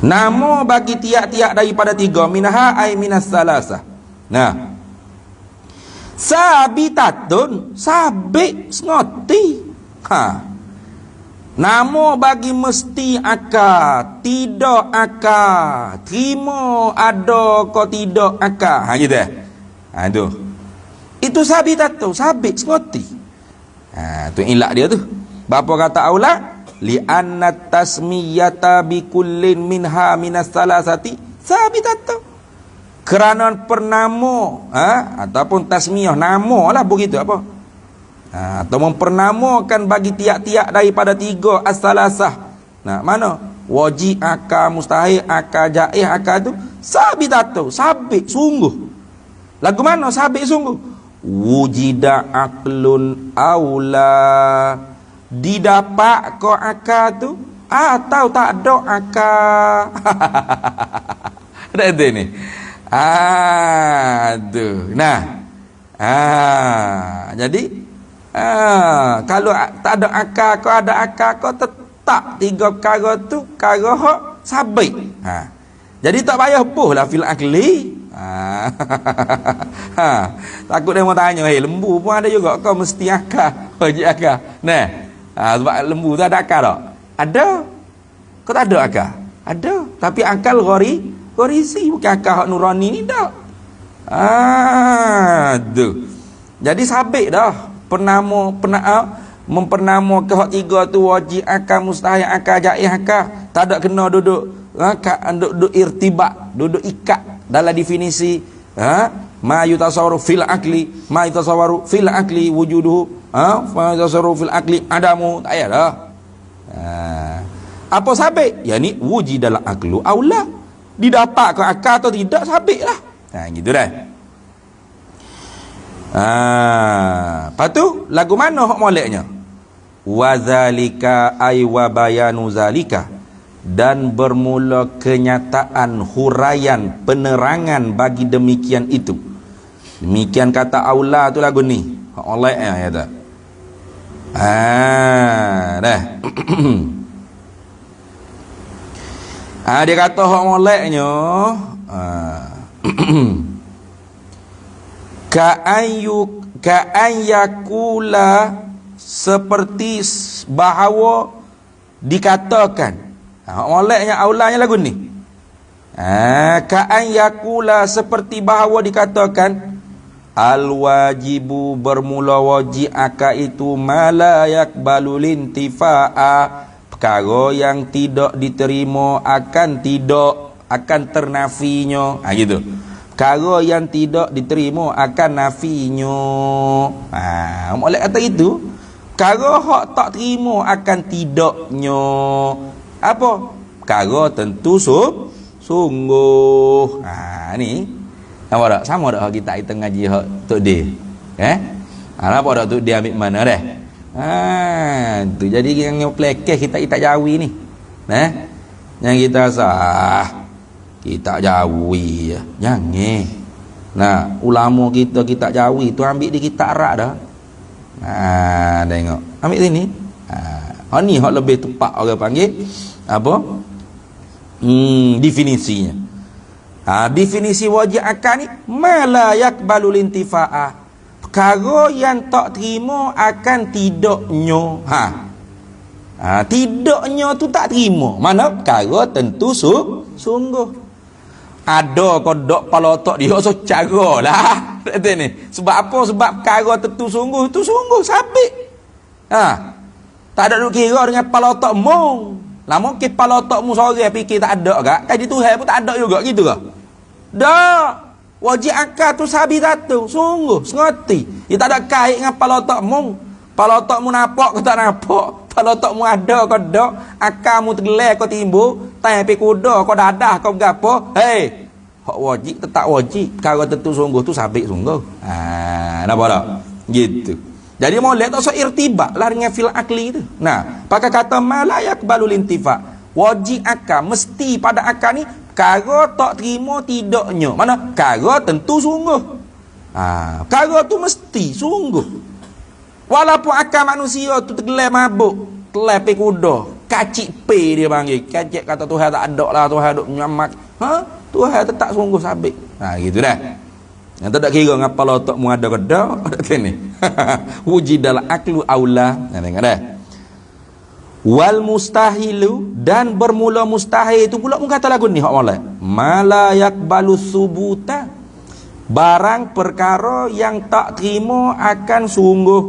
Nama bagi tiap-tiap daripada tiga minha ai minas salasah. Sabitatun, sabit ngoti. Nama bagi mesti akal, tidak akal, terima ada ko tidak akal. Gitu. Tu. Itu sabit tu, sabit ngoti. Tu ilat dia tu. Bapa kata aula li anna tasmiyata bi kullin minha minas salasati sabitatu. Kerana pernama ataupun tasmiyah nama lah begitu apa? Atau mempernamakan bagi tiap-tiap daripada tiga as-salasah. Mana? Wajib akal, mustahil akal, jaiz akal tu sabitatu, sabit sungguh. Lagu mana sabit sungguh? Wujida aklun aula, didapat ko akal tu atau tak ada akal. Ada ni. Tu. Jadi Kalau tak ada akal, kau ada akal, kau tetap tiga perkara tu perkara hak sabit. Jadi tak payah buh lah fil akli. Takut dia mau tanya, lembu pun ada juga, kau mesti akal, wajib akal. Nah, sebab lembu tu ada akal tak? Ada. Kau tak ada akal? Ada. Tapi akal gharisi, bukan akal hak nurani ni tak. Tu. Jadi sabit dah. Mempernama ke hak tiga tu wajib akal, mustahil akal, jaiz akal. Tak ada kena duduk irtibak, duduk ikat dalam definisi ma yutasawwaru fil akli, ma yutasawwaru fil akli wujuduhu, ma yutasawwaru fil akli adamu. Tak payah dah. Apa sabit? Yani wujidal aklu aula. Didapat ke akal atau tidak, sabit lah. Gitu dah. Lepas tu lagu mana hak moleknya? Wazalika ay wa bayanu zalika, dan bermula kenyataan, huraian, penerangan bagi demikian itu. Demikian kata aula tu lagu ni. Hak moleknya ya tak? Dah. Dia kata hak moleknya ka'an yakula, seperti bahawa dikatakan. Moleknya aulanya lagu ni. Ka'an yakula, seperti bahawa dikatakan, al wajibu, bermula wajib akal itu, mala yakbalul intifa'a, perkara yang tidak diterima akan ternafinya. Gitu. Perkara yang tidak diterima akan nafinya. Molek kata itu, perkara hak tak terima akan tidaknya. Apa? Perkara tentu sungguh. Ni apa tak? Sama tak kita ngaji hak Tok D? Apa dak Tok D ambil mana dah? Tu jadi yang plekeh kita jawi ni. Yang kita sah kita jawi je. Jangan. Ulama kita jawi tu ambil di kita arak dah. Tengok. Ambil sini. Ni hak lebih tepat orang panggil apa? Definisinya. Definisi wajib akal ni mala yakbalul intifa'a, perkara yang tak terima akan tidaknya. Tidaknya tu tak terima. Mana perkara tentu sungguh. Ada kodok kepala otak dia so caralah. Ni. Sebab apa? Sebab perkara tentu sungguh tu sungguh sabit. Tak ada duk kira dengan kepala otak mu. Lama ke kepala otak mu sore fikir tak ada gak? Kaji Tuhan pun tak ada juga gitu ke? Dah. Wajib akal tu sabit satu, sungguh, sengerti. Dia tak ada kait dengan kepala otak mu. Kepala otak mu nampak ke tak nampak? Kepala otak mu ada ke tak? Akal mu tergelar ke timbul? Tapi kuda ke dadah ke berapa? Hak wajib tetap wajib. Perkara tentu sungguh tu sabit sungguh. Nampak tak? Gitu. Jadi molek tak usah irtibak lah dengan fil akli tu. Pakai kata malayak balul intifa. Wajib akal, mesti pada akal ni perkara tak terima tidaknya. Mana? Perkara tentu sungguh. Perkara tu mesti sungguh. Walaupun akal manusia tu tergelar mabuk, telah kuda, kacik pe dia panggil. Kacik kata Tuhan tak ada lah, Tuhan duk nyamak. Tuhan tetap sungguh sabit. Gitu dah. Yang tak kira ngapa otak mu ada ke dak, ada sini. Wujidal aklu aula. Tengok dah. Wal mustahilu, dan bermula mustahil itu pula kata lagu ni hak molek. Mala yakbalu subuta, barang perkara yang tak terima akan sungguh.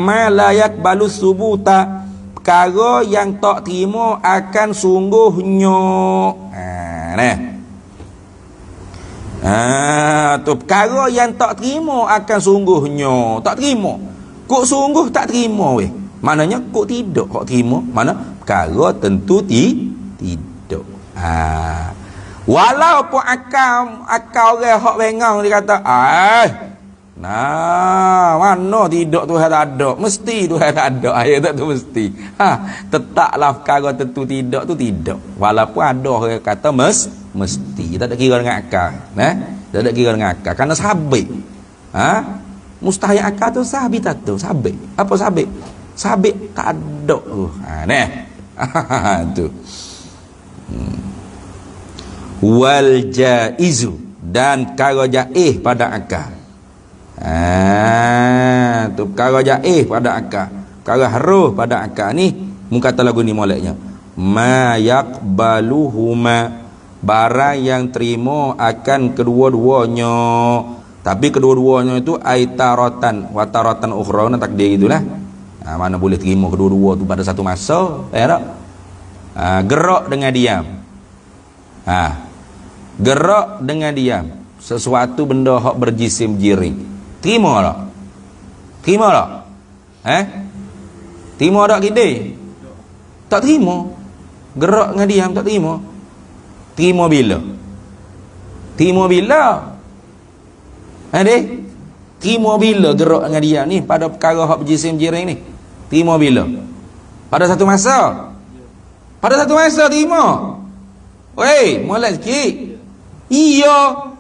Mala yakbalu subuta, perkara yang tak terima akan sungguhnya. Tu perkara yang tak terima akan sungguhnya. Tak terima. Kok sungguh tak terima weh. Maknanya kok tidak kok terima. Mana? Perkara tentu tidak. Walaupun akal orang hak bengang dia kata, mana tidak Tuhan tak ada. Mesti Tuhan tak ada. Ayat tu mesti. Tetaplah perkara tentu tidak tu tidak. Walaupun ada orang kata mesti. Tak ada kira dengan akal. Tak ada kira dengan akal. Kerana sabit. mustahil akal tu sabit tu, sabit. Apa sabit? Sabit tak ada. Nah. Tu. Wal jaizu, dan perkara jaiz pada akal. Tu perkara jaiz pada akal. Perkara harus pada akal ni, mun kata lagu ni moleknya. Ma yaqbaluhuma, barang yang terima akan kedua-duanya. Tapi kedua-duanya itu aitaratan wa taratan ukhra, takdir gitulah. Mana boleh terima kedua-dua tu pada satu masa, ya tak? Gerak dengan diam. Gerak dengan diam. Sesuatu benda hak berjisim jiring. Terima tak? Terima tak? Terima tak kita? Tak terima. Gerak dengan diam tak terima. Terima bila? Terima bila? Terima bila gerak dengan diam ni pada perkara hak berjisim jiring ni? Terima bila? Pada satu masa? Pada satu masa terima. Weh, molek sikit. Iya.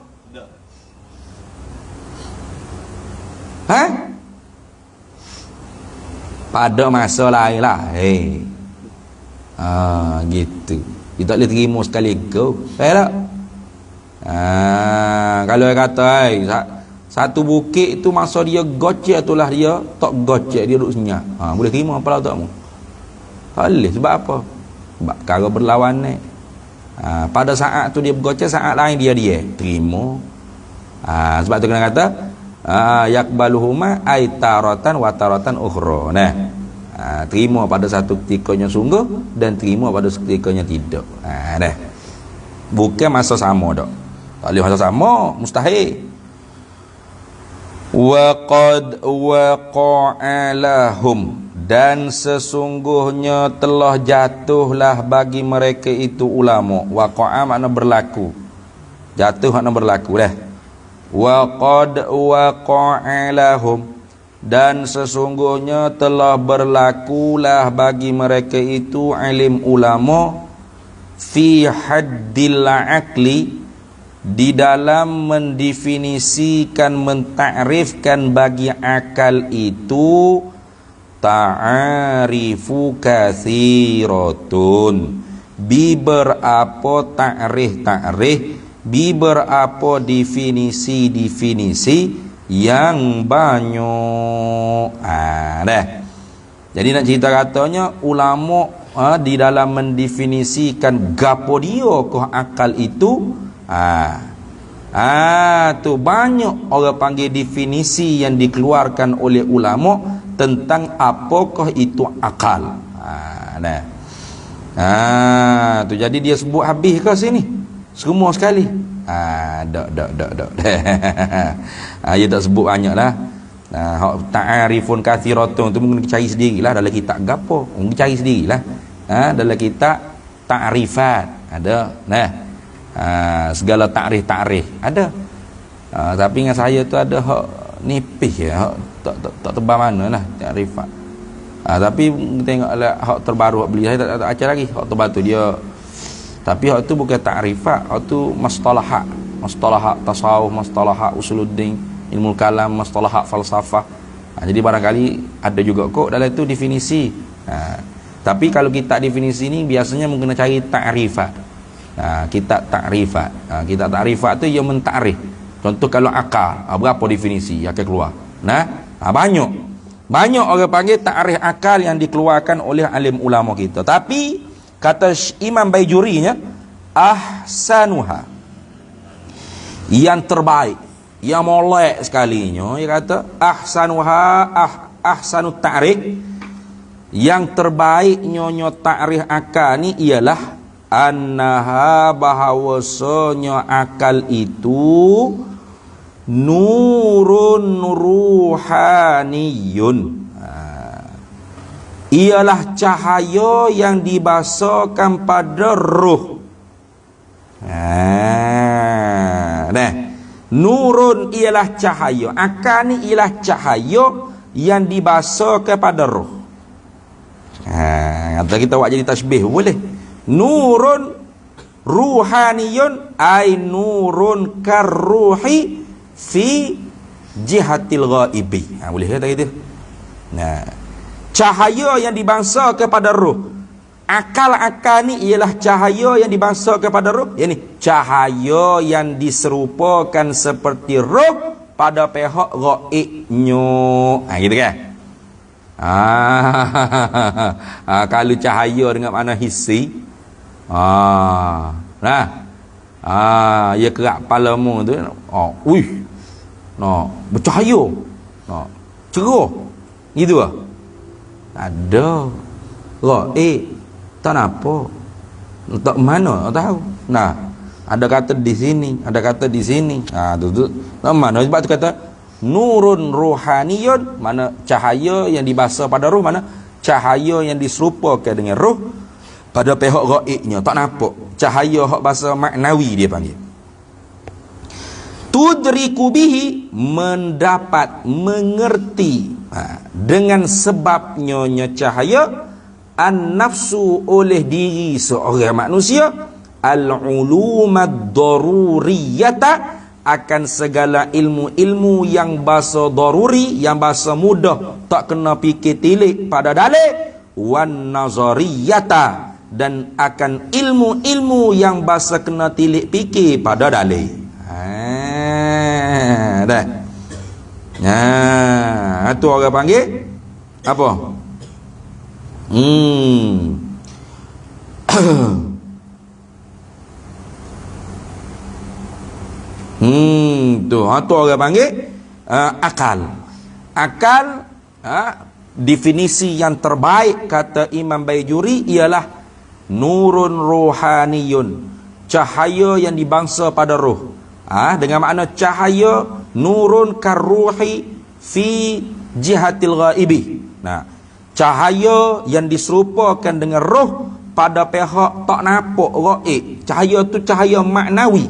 Pada masa lain lah. Gitu. Kita tak boleh terima sekali ke. Tak? Kalau dia kata satu bukit tu masa dia gocek itulah dia tak gocek, dia duduk senyap. Boleh terima apa lah tak mu? Tak boleh. Sebab apa? Sebab perkara berlawanan. Pada saat tu dia bergocek, saat lain dia terima. Sebab tu kena kata yakbaluhuma aitaratan wa taratan ukhra. Terima pada satu ketikanya sungguh dan terima pada ketikanya tidak. Bukan masa sama dak. Tak boleh masa sama, mustahil. Wa qad waqa'a lahum, dan sesungguhnya telah jatuhlah bagi mereka itu ulama. Waqa'a makna berlaku. Jatuh makna berlaku dah. Wa qad waqa'a lahum, dan sesungguhnya telah berlakulah bagi mereka itu alim ulama fi haddil aqli, di dalam mendefinisikan, mentakrifkan bagi akal itu ta'arifu kathiratun, beberapa takrif, beberapa definisi yang banyak. Jadi nak cerita katanya ulama di dalam mendefinisikan gapo dia ke akal itu, tu banyak orang panggil definisi yang dikeluarkan oleh ulama tentang apakah itu akal. Tu jadi dia sebut habis ke sini semua sekali? Dak. Dia tak sebut banyaklah. Ta'arifun kathiratun tu mungkin cari sendirilah dalam kitab gapo. Mungkin cari sendirilah. Dalam kitab ta'rifat ada. Segala takrif ada. Tapi dengan saya tu ada hak nipis ya, hak tak tebal manalah takrifat. Tapi tengoklah hak terbaru hak beli saya tak ajar lagi. Hak tebal tu dia, tapi hak tu bukan takrifat, hak tu mustalahat tasawuf, mustalahat usuluddin, ilmu kalam, mustalahat falsafah. Jadi barangkali ada juga kok dalam tu definisi. Tapi kalau kita definisi ni biasanya mungkin cari takrifat. Kitab takrifat. Kitab takrifat tu ia mentakrif. Contoh kalau akal, berapa definisi yang akan keluar? Banyak orang panggil takrif akal yang dikeluarkan oleh alim ulama kita. Tapi kata Imam Baijurinya, ahsanuha, yang terbaik, yang molek sekalinya, dia kata ahsanuha, ahsanut takrif, yang terbaik nyonya takrif akal ni ialah annaha, bahawasanya akal itu nurun ruhaniyun, ialah cahaya yang dibasakan pada ruh. Nurun ialah cahaya, akal ni ialah cahaya yang dibasakan pada ruh. Atau kita buat jadi tasbih boleh. Nurun ruhaniyun ay nurun karruhi fi jihatil ghaibi. Boleh kata gitu. Nah, cahaya yang dibangsa kepada roh. Akal-akal ni ialah cahaya yang dibangsa kepada roh. Ini cahaya yang diserupakan seperti roh pada pihak ghaibnya. Gitu kan? Kalau cahaya dengan makna hissi, ya kerak kepalamu tu, bercahaya, cerah, gitu lah. Ada ghaib, tak apa, tak mana, tak tahu. Nah, ada kata di sini, ada kata di sini. Tu tak mana, sebab tu kata nurun ruhaniyun, mana cahaya yang dibahasa pada roh, mana cahaya yang diserupakan dengan roh pada pihak ghaibnya, tak nampak. Cahaya hak bahasa maknawi dia panggil. Tudriku bihi, mendapat, mengerti, dengan sebabnya cahaya an-nafsu, oleh diri seorang manusia, al-ulumad daruriyata, akan segala ilmu-ilmu yang bahasa daruri, yang bahasa mudah, tak kena fikir tilik pada dalil, wan nazariyata, dan akan ilmu-ilmu yang bahasa kena tilik fikir pada dalil. Dah. Itu orang panggil apa? Tu orang panggil akal. Akal, definisi yang terbaik kata Imam Baijuri ialah nurun rohaniyun, cahaya yang dibangsa pada roh. Dengan makna cahaya nurun karuhi fi jihatil ghaibi. Nah, cahaya yang diserupakan dengan roh pada pihak tak nampak ghaib. Cahaya tu cahaya maknawi.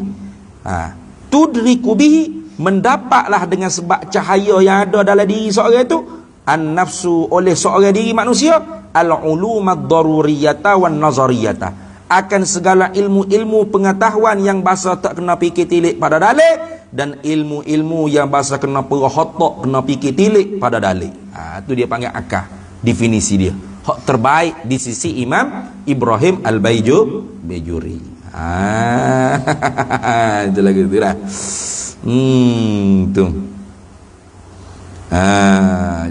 Tudriku bihi, mendapatlah dengan sebab cahaya yang ada dalam diri seorang itu, an-nafsu, oleh seorang diri manusia, al-ulumad daruriyata wan nazariyata, akan segala ilmu-ilmu pengetahuan yang bahasa tak kena fikir tilik pada dalil, dan ilmu-ilmu yang bahasa kena perhotok, kena fikir tilik pada dalil. Itu dia panggil akal. Definisi dia hak terbaik di sisi Imam Ibrahim Al-Baijuri. Itu lagi tu lah. Tu.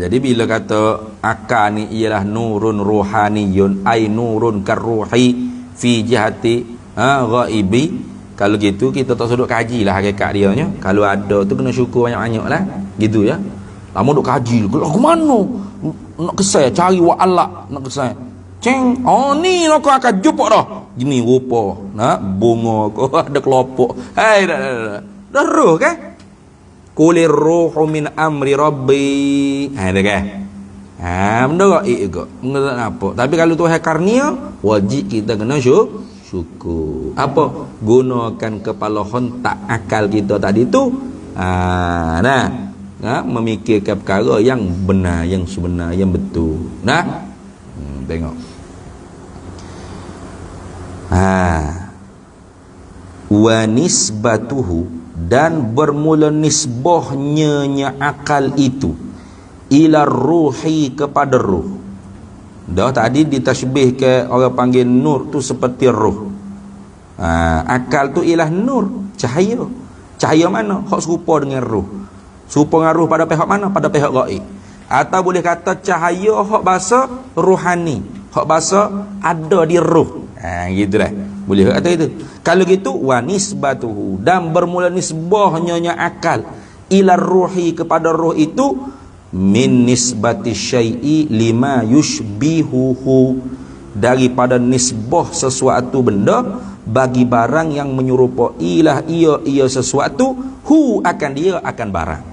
Jadi bila kata akal ni ialah nurun ruhaniyun, ai nurun karuhi fi jihati ghaibi. Kalau gitu kita tak sudut kaji lah hakikat dia nya. Kalau ada tu kena syukur banyak-banyak lah. Gitu ya. Lama duk kaji. Ke mana? Nak kesai cari wa Allah, nak kesai. Ceng, ni nak akan jumpa dah. Gini rupa, bunga ko ada kelompok. Hai dah roh kan? Qulir ruhu min amri rabbi. Ada kan? Benda gaib juga. Benda tak nampak. Tapi kalau Tuhan karnia, wajib kita kena syukur. Apa? Gunakan kepala hontak akal kita tadi tu. Memikirkan perkara yang benar, yang sebenar, yang betul. Tengok. Wa nisbatuhu, dan bermula nisbahnya akal itu ila ruhi, kepada ruh. Dah tadi ditasbih ke orang panggil nur tu seperti ruh. Akal tu ialah nur, cahaya. Cahaya mana? Hak serupa dengan ruh. Serupa dengan ruh pada pihak mana? Pada pihak gaib. Atau boleh kata cahaya hak bahasa ruhani, hak bahasa ada di ruh. Gitu dah. Boleh kata itu. Kalau gitu wa nisbatuhu, dan bermula nisbahnya akal ila ruhi, kepada ruh itu, min nisbati syai'i lima yushbihuhu, daripada nisbah sesuatu benda bagi barang yang menyerupai lah ia sesuatu, hu, akan dia, akan barang.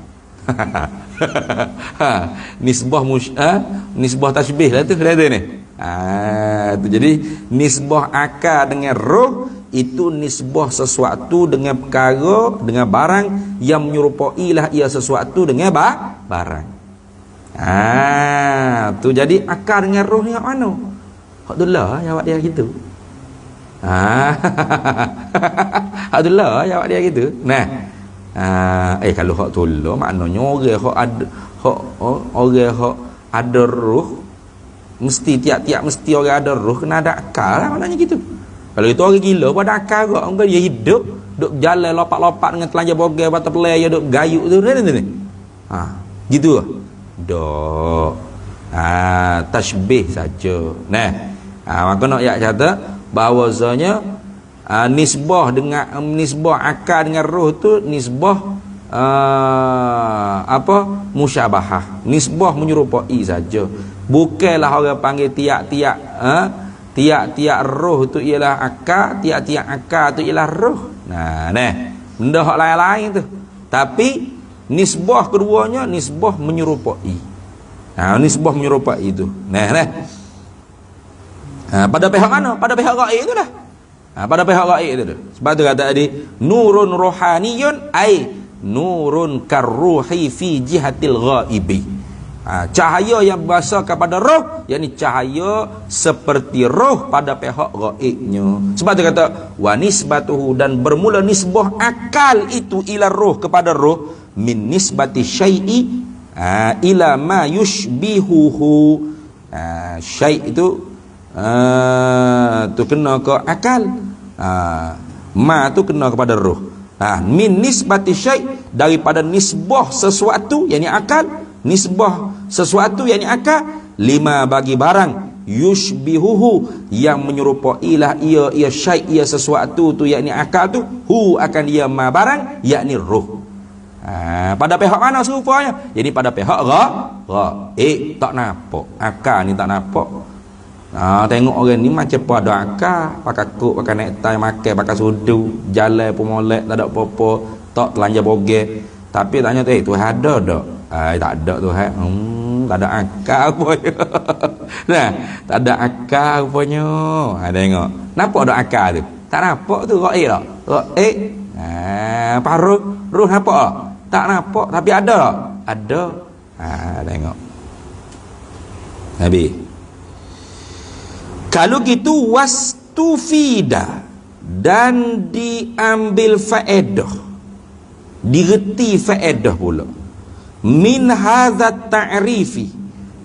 Nisbah tasbih lah tu kata ni. Tu jadi nisbah akal dengan roh itu nisbah sesuatu dengan perkara, dengan barang yang menyerupai lah ia sesuatu dengan barang. Tu jadi akal dengan roh ni kat mana? Alhamdulillah jawab dia gitu. Alhamdulillah jawab dia gitu. Nah, Kalau hak tolong maknanya orang hak ada orang hak ada roh mesti tiap-tiap mesti orang ada roh kena ada akal lah maknanya gitu. Kalau itu orang gila pun ada akal kok. Orang dia hidup duk jalan lopak-lopak dengan telanjang bogel batang pelai duk gayuk tu ni. Gitu lah. Dok. Tashbih saja. Nah. Maka nak yak kata bahawasanya nisbah dengan nisbah akal dengan roh tu nisbah musyabahah, nisbah menyerupai saja. Bukanlah orang panggil tiap-tiap roh tu ialah akal, tiap-tiap akal tu ialah roh. Benda hak lain-lain tu. Tapi nisbah keduanya nisbah menyerupai. Nisbah menyerupai itu. Pada pihak mana? Pada pihak ghaib itu dah. Pada pihak ghaib itu dah. Sebab tu kata tadi nurun rohaniyun ai nurun karruhi fi jihatil ghaibi. Cahaya yang berasal kepada roh, yakni cahaya seperti roh pada pihak ghaibnya. Sebab tu kata wa nisbatuhu, dan bermula nisbah akal itu ila roh kepada roh min nisbati syai'i ila ma yushbihuhu. Syai' itu tu kena ke akal, ma tu kena kepada roh. Min nisbati syai', daripada nisbah sesuatu yakni akal, nisbah sesuatu yakni akal, lima bagi barang yushbihuhu, yang menyerupailah ia syai', ia sesuatu tu yakni akal tu, hu akan dia ma barang yakni roh. Pada pihak mana serupanya? Jadi pada pihak tak nampak. Akal ni tak nampak. Tengok orang ni macam pada akal, pakai kuk, pakai nektai, makan, pakai sudu, jalan pun molek, tak ada apa-apa, tak telanjang bogel. Tapi tanya tu ada tak? Tak ada tu tak ada akal rupanya. Tak ada akal rupanya. Tengok. Nampak ada akal tu? Tak nampak tu gaib tak? Gaib. Paruh roh nampak tak? Tak nampak tapi ada tak? Ada. Tengok. Habis. Kalau gitu wastufida, dan diambil faedah, direti faedah pula, min hadzat ta'rifi,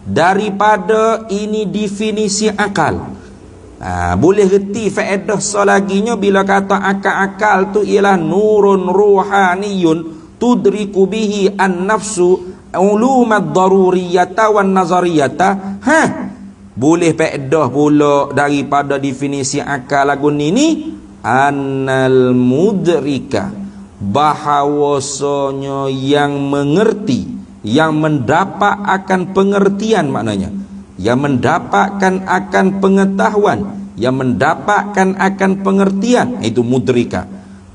daripada ini definisi akal. Boleh reti faedah selaginya bila kata akal-akal tu ialah nurun ruhaniyun tudriku bihi an-nafsu ulumad daruriyata wan nazariyata. Boleh faedah pula daripada definisi akal lagu ini, annal mudrika, bahawasanya yang mengerti, yang mendapat akan pengertian, maknanya yang mendapatkan akan pengetahuan, yang mendapatkan akan pengertian, itu mudrika.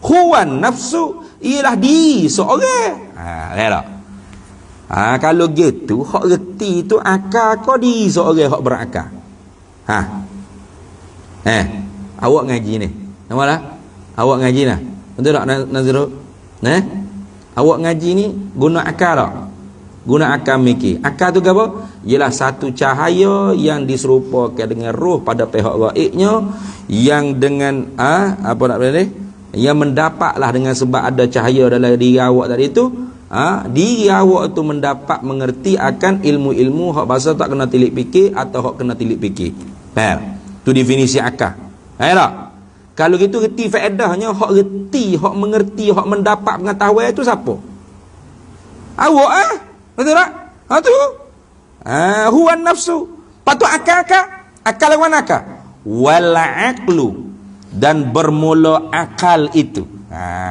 Huwan nafsu, ialah diri seorang. Lihat. Kalau gitu hak reti tu akal kau diri seorang hak berakal. Awak ngaji ni. Namalah? Awak ngaji nah. Betul tak Nazrul? Awak ngaji ni guna akal tak? Guna akal mikir. Akal tu apa? Ialah satu cahaya yang diserupakan dengan roh pada pihak gaibnya, yang dengan apa nak boleh, yang mendapatlah dengan sebab ada cahaya dalam diri awak tadi tu. Diri awak tu mendapat mengerti akan ilmu-ilmu hak bahasa tak kena tilik fikir atau hak kena tilik fikir. Tu definisi akal. Tak? Kalau gitu reti faedahnya, hak reti, hak mengerti, hak mendapat pengetahuan itu siapa? Awak betul tak? Tu huwan nafsu. Patut akal lawan akal. Wal aqlu, dan bermula akal itu.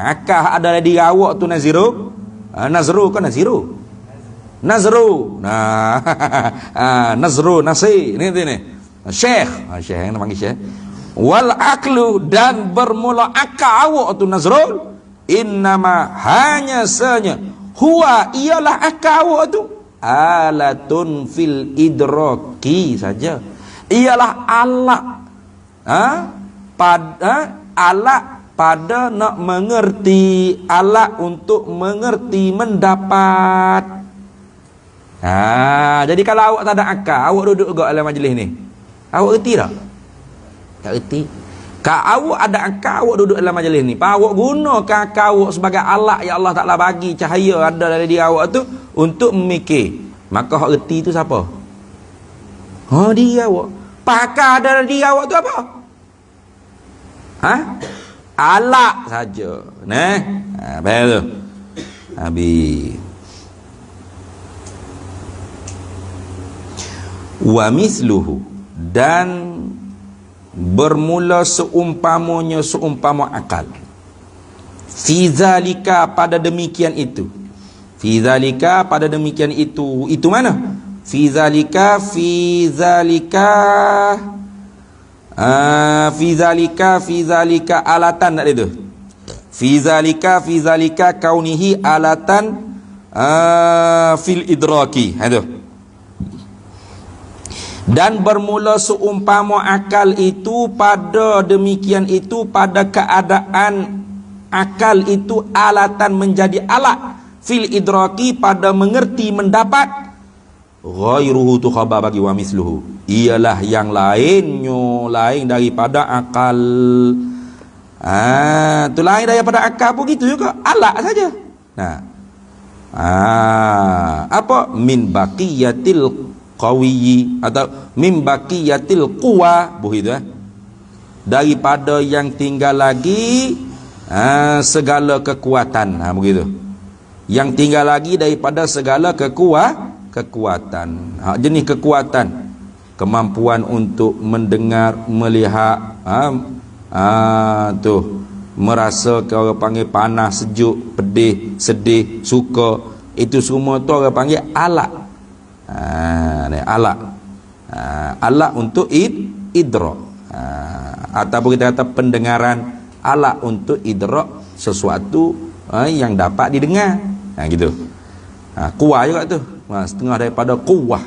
Akal ada di awak tu Naziro. Nazru kan Naziru. Nazru. Nazru Nasir. Ini. Syekh. Syekh yang panggil Syekh. Wal aqlu, dan bermula akal awak tu Nazrul. Innama, hanya saja, huwa, ialah akal awak tu alatun fil idraki saja. Ialah alat. Alat pada nak mengerti, alat untuk mengerti, mendapat. Jadi kalau awak tak ada akal, awak duduk juga dalam majlis ni, awak reti tak? Tak reti. Kau ada akal awak duduk dalam majlis ni. Pak awak gunakan akal awak sebagai alat yang Allah Taala bagi cahaya ada dalam diri awak tu untuk memikir. Maka hak reti tu siapa? Dia awak. Pakar ada dalam diri awak tu apa? Alat saja. Nah, baik tu. Habis. Wa misluhu, dan bermula seumpama akal. Fi zalika, pada demikian itu. Fi zalika, pada demikian itu. Itu mana? Fi zalika alatan, tak ada tu. Fi zalika kaunihi alatan fil idraki. Itu. Dan bermula seumpama akal itu pada demikian itu, pada keadaan akal itu alatan, menjadi alat fil idraki, pada mengerti, mendapat. Ghairuhu tu khabar bagi wa misluhu, ialah yang lainnya, lain daripada akal. Tu lain daripada akal pun gitu juga, alat saja. Nah, apa min baqiyatil qawiyi, atau min baqiyatil quwa, begitu daripada yang tinggal lagi segala kekuatan, begitu. Yang tinggal lagi daripada segala kekuatan. Jenis kekuatan, kemampuan untuk mendengar, melihat, tu merasa, ke orang panggil panas, sejuk, pedih, sedih, suka, itu semua tu orang panggil alat. Alat. Alat untuk idrak. Ataupun kita kata pendengaran, alat untuk idrak sesuatu yang dapat didengar. Gitu. Kuah juga tu. Setengah daripada kuah.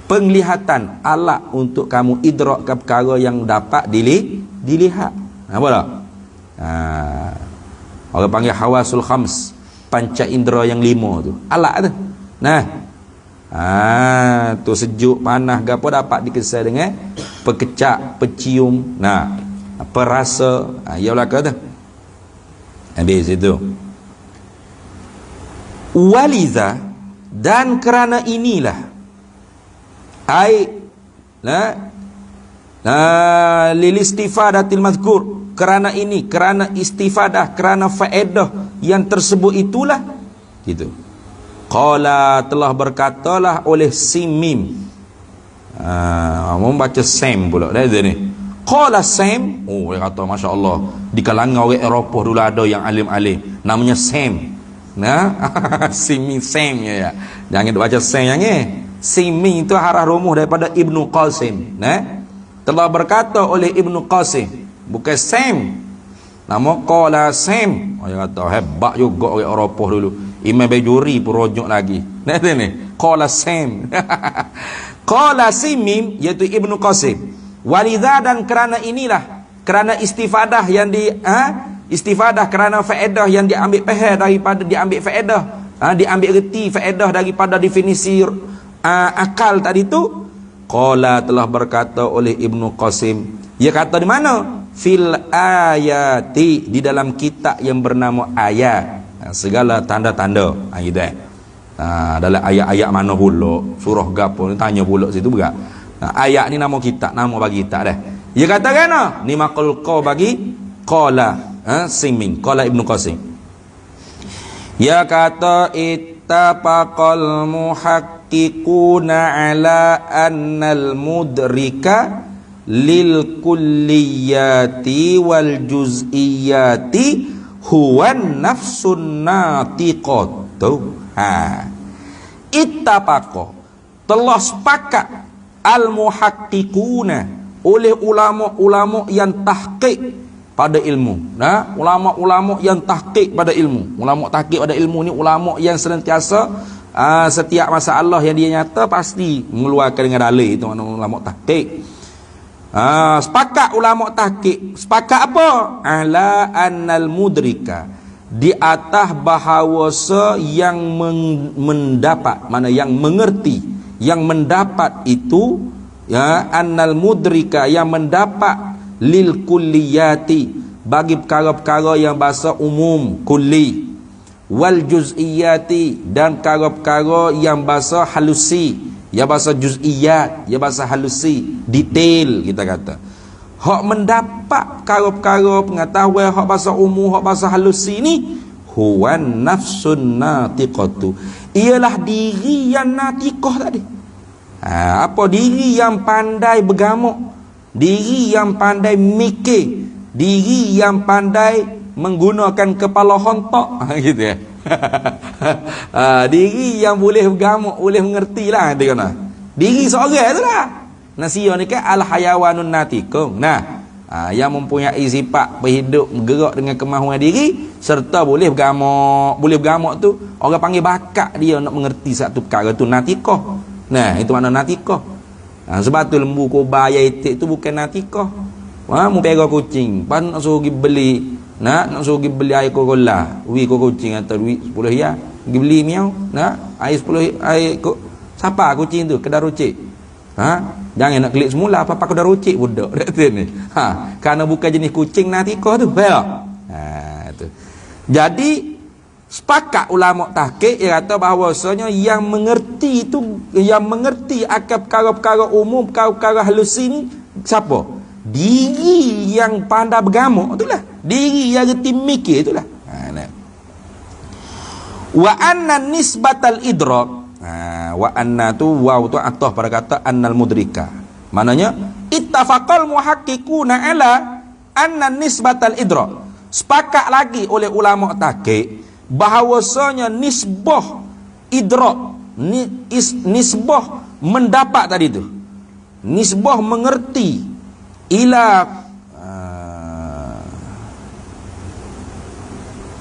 Penglihatan, alat untuk kamu idrak ke perkara yang dapat dilihat. Apa tak? Orang panggil hawasul khams, panca indera yang 5 tu. Alat tu. Tu sejuk, panas, gapo dapat dikesan dengan pekecak, pecium, perasa, ya belaka tu. Habis itu. Waliza, dan kerana inilah lil istifadatil mazkur, kerana ini, kerana istifadah, kerana faedah yang tersebut itulah, gitu. Qala, telah berkatalah oleh Simim. Membaca Sam pula dah ni. Qala Sam. Dia kata Masya Allah, di kalangan orang Eropah dulu ada yang alim-alim namanya Sam. Simim, Sam ya. Jangan baca Sam yang ni. Simim itu harah rumuh daripada Ibnu Qasim. Telah berkata oleh Ibnu Qasim, bukan Sam. Nama Qala Sam. Dia kata hebat juga orang Eropah dulu. Imam Bajuri pun rujuk lagi. Ni qala Sam. Qala Simim, iaitu Ibnu Qasim. Walidha, dan kerana inilah, kerana istifadah yang istifadah, kerana faedah yang diambil pahal daripada, diambil faedah, diambil reti faedah daripada definisi akal tadi tu. Qala, telah berkata oleh Ibnu Qasim. Ia kata di mana? Fil ayati, di dalam kitab yang bernama ayat. Segala tanda-tanda, gitu. Dalam ayat-ayat mana pula, surah gapo, tanya pula situ berat. Ayat ni nama kitab, nama bagi kitab dah. Dia kata kena ni maqal qaw bagi qala Siming, qala Ibnu Qasim. Dia kata ittafaqal muhaqqiquna ala annal mudrika lil kulliyati wal juz'iyati huwan nafsun natiqatu. Ittafaqa, telah sepakat al muhaqqiquna, oleh ulama-ulama yang tahqiq pada ilmu. Ulama-ulama yang tahqiq pada ilmu. Ulama tahqiq pada ilmu ni ulama yang senantiasa setiap masalah yang dia nyata pasti mengeluarkan dengan dalil. Itu makna ulama tahqiq. Sepakat ulama tahqiq, sepakat apa? Ala annal mudrika, di atas bahawasa yang mendapat, mana yang mengerti, yang mendapat itu, annal mudrika, yang mendapat lil kulliyati, bagi perkara-perkara yang bahasa umum kulli, wal juz'iyati, dan perkara-perkara yang bahasa halusi, yang bahasa juz'iyat, yang bahasa halusi, detail kita kata. Hak mendapat perkara-perkara pengetahuan hak bahasa umum, hak bahasa halusi ni huwan nafsun natiqatu, ialah diri yang natiqah tadi. Apa? Diri yang pandai bergamuk, diri yang pandai mikir, diri yang pandai menggunakan kepala hontok, gitu ya. Diri yang boleh bergamuk, boleh mengerti lah, dia kata. Diri seorang tu lah. Nasiya ni kan al-hayawanun natiqung. Yang mempunyai sifat berhidup, bergerak dengan kemahuan diri, serta boleh bergamuk. Boleh bergamuk tu orang panggil bakat dia nak mengerti satu perkara tu, natiqah. Itu makna natiqah. Sebab tu lembu kobra ayam itik tu bukan natiqah. Mu pera kucing, pas nak suruh pergi beli, nak suruh pergi beli air Coca-Cola, kucing atau duit 10 riyal, pergi beli miau, air 10 air siapa kucing tu kedai rucik. Jangan nak klik semula apa kedai rucik budak ni. Kerana bukan jenis kucing natiqah tu. Tu. Jadi sepakat ulama tahqiq dia kata bahawasanya yang mengerti itu, yang mengerti akan perkara-perkara umum, perkara-perkara halusi ni siapa? Diri yang pandai bergamuk itulah, diri yang reti mikir itulah. Wa anna nisbatal idrak, wa anna tu waw tu atah pada kata annal mudrika, maknanya ittafaqal muhaqqiquna ala anna nisbatal idrak, sepakat lagi oleh ulama tahqiq bahawasanya nisbah idrak, nisbah mendapat tadi tu, nisbah mengerti ila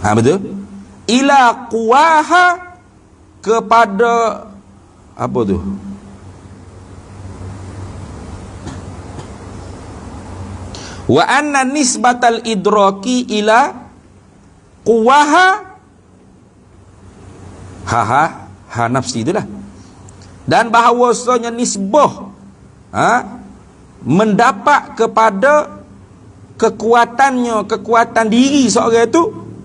betul, ila quwaha, kepada apa tu, wa anna nisbatal idraki ila quwaha ha nafsi itulah, dan bahawasanya nisbah mendapat kepada kekuatannya, kekuatan diri seorang itu,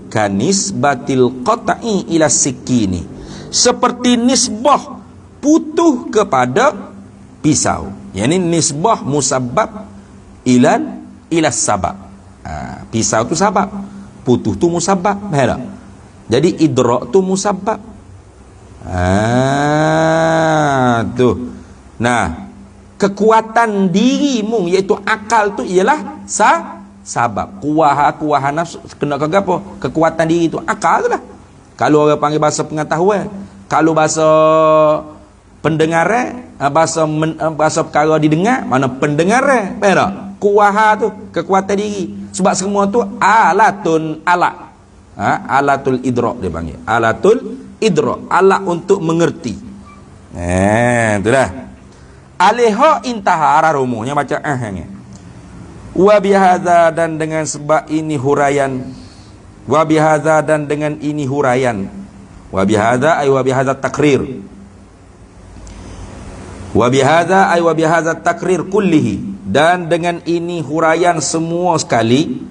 kanisbatil qata'i ila sikini, seperti nisbah putuh kepada pisau. Yani nisbah musabbab ila sabab. Pisau tu sabab, putuh tu musabbab. Jadi idrak tu musabbab. Tu. Kekuatan dirimu iaitu akal tu ialah sabab. Kuwaha nafsu kena ke apa? Kekuatan diri tu akal tu lah. Kalau orang panggil bahasa pengetahuan, kalau bahasa pendengaran, bahasa perkara didengar, mana pendengaran, betul? Kuwaha tu kekuatan diri. Sebab semua tu alatun alat. Alatul idrak dia panggil. Alatul idrak, alat untuk mengerti. Itulah. Alaiha intaha arah rumuhnya baca ni. Wa bihadza, dan dengan sebab ini huraian. Wa bihadza, dan dengan ini huraian. Wa bihadza ay wa bihadza takrir. Wa bihadza ay wa bihadza takrir kullihi, dan dengan ini huraian semua sekali.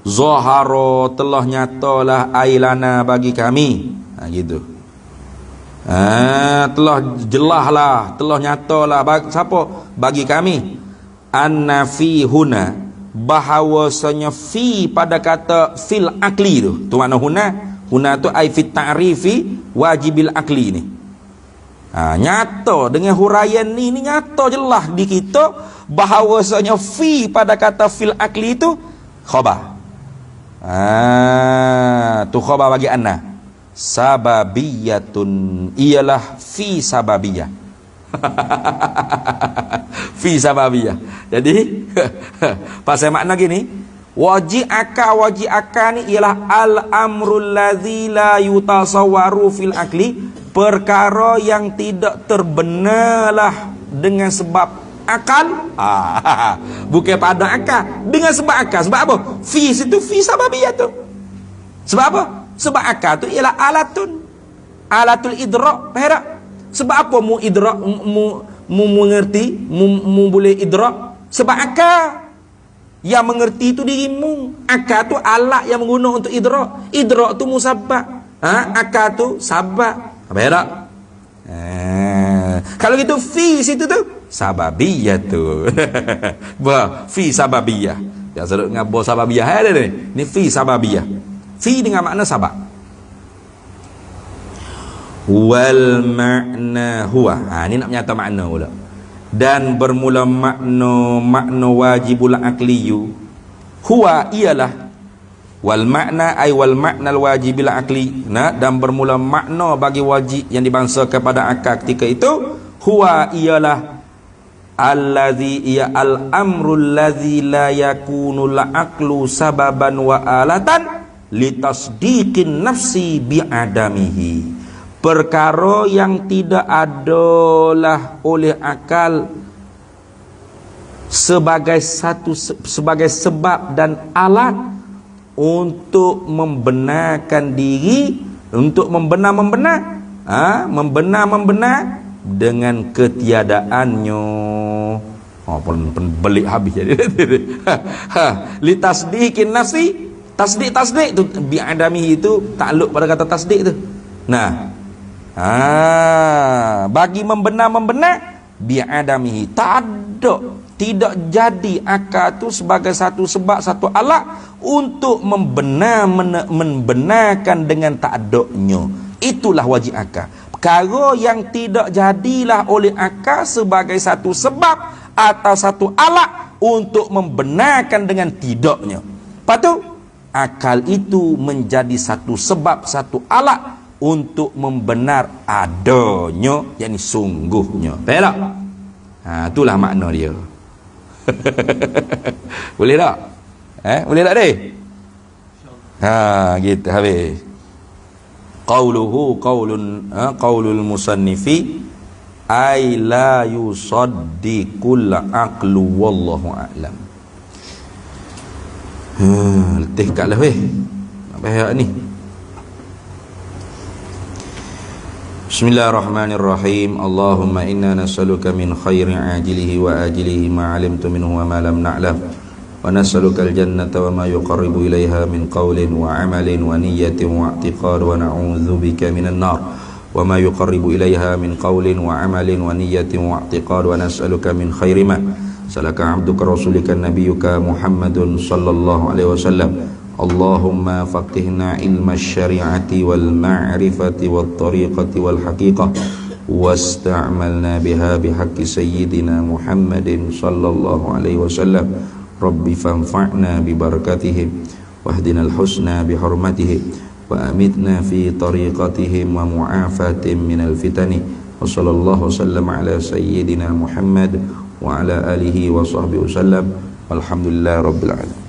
Zahara, telah nyatalah ailana bagi kami. Gitu. Telah jelaslah, telah nyatalah bagi siapa? Bagi kami. Anna fi huna, bahawasanya fi pada kata fil akli tu. Tu makna huna tu ai fit ta'rifi wajibil akli ni. Nyata dengan huraian ni nyata jelas di kita bahawasanya fi pada kata fil akli tu khabar. Tu khabar bagi anna. Sababiyatun, ialah fi sababiyah. Fi sababiyah. Jadi pasal makna gini, waji'aka ni ialah al-amrul ladzi la yutasawwaru fil akli, perkara yang tidak terbenarlah dengan sebab akal. Bukan pada akal, dengan sebab akal. Sebab apa? Fi situ fi sababiyah tu. Sebab apa? Sebab akal tu ialah alatul idrak. Faham tak? Sebab apa mu idrak, mu mengerti, mu boleh idrak? Sebab akal. Yang mengerti itu dirimu. Akal tu alat yang mengguna untuk idrak. Idrak tu musabbab. Akal tu sabab. Apa ya tak? Kalau gitu fi situ tu sababiyah tu. Fi sababiyah. Yang sedut ngabo sababiyah ada ni. Ni fi sababiyah. Fi dengan makna sabab. Wal makna huwa. Ni nak menyata makna pula. Dan bermula makna wajibul aqliyu. Huwa ialah wal makna ay wal makna al wajibil aqli. Dan bermula makna bagi wajib yang dibangsa kepada akal ketika itu, huwa ialah allazi ya al amrul ladzi la yakunu la aqlu sababan wa alatan litasdiqin nafsi bi adamihi. Perkara yang tidak adalah oleh akal sebagai sebab dan alat untuk membenarkan diri, untuk membenar dengan ketiadaannya. Belik habis jadi. Litasdiqin nafsi, tasdik tu bi'adamihi itu takluk pada kata tasdik tu. Nah, bagi membenar bi'adamihi, tak ada, tidak jadi akal tu sebagai satu sebab, satu alat untuk membenarkan dengan tak adanya. Itulah wajib akal. Perkara yang tidak jadilah oleh akal sebagai satu sebab atau satu alat untuk membenarkan dengan tidaknya. Lepas tu akal itu menjadi satu sebab, satu alat untuk membenar adanya, yakni sungguhnya. Faham tak? Itulah makna dia. Boleh tak? Boleh tak deh? Gitu habis. Qauluhu qaulul musannifi ay la yusaddiqul aqlu wallahu a'lam. Letih katlah weh. Apa ayat ni? Bismillahirrahmanirrahim. Allahumma inna nas'aluka min khairi ajilihi wa ajilihi ma 'alimtu minhu wa ma lam na'lam. Wa nas'aluka al-jannata wa ma yuqarribu ilaiha min qawlin wa 'amalin wa niyyatin wa i'tiqad wa na'udzu bika minan nar. Wa ma yuqarribu ilaiha min qawlin wa 'amalin wa niyyatin wa i'tiqad wa nas'aluka min khairi ma salaka 'abduka rasulika nabiyyuka Muhammadun sallallahu alaihi wasallam. Allahumma faqihna ilma syari'ati wal ma'rifati wat tariqati wal haqiqah wasta'malna biha bihaqqi sayyidina Muhammadin sallallahu alaihi wasallam. Rabbi fanfa'na bi barakatihim wahdina al husna bi hurmatihim wa amitna fi tariqatihim wa mu'afatin minal fitani. Wa sallallahu wasallam ala sayyidina Muhammad wa ala alihi wa sahbihi wasallam. Walhamdulillahi rabbil alamin.